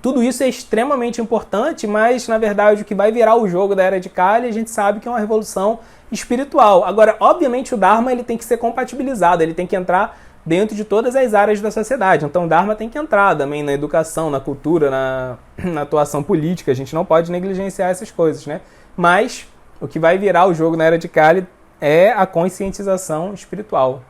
Speaker 1: Tudo isso é extremamente importante, mas na verdade o que vai virar o jogo da Era de Kali a gente sabe que é uma revolução espiritual. Agora, obviamente o Dharma ele tem que ser compatibilizado, ele tem que entrar dentro de todas as áreas da sociedade. Então o Dharma tem que entrar também na educação, na cultura, na atuação política. A gente não pode negligenciar essas coisas, né? Mas o que vai virar o jogo na Era de Kali é a conscientização espiritual.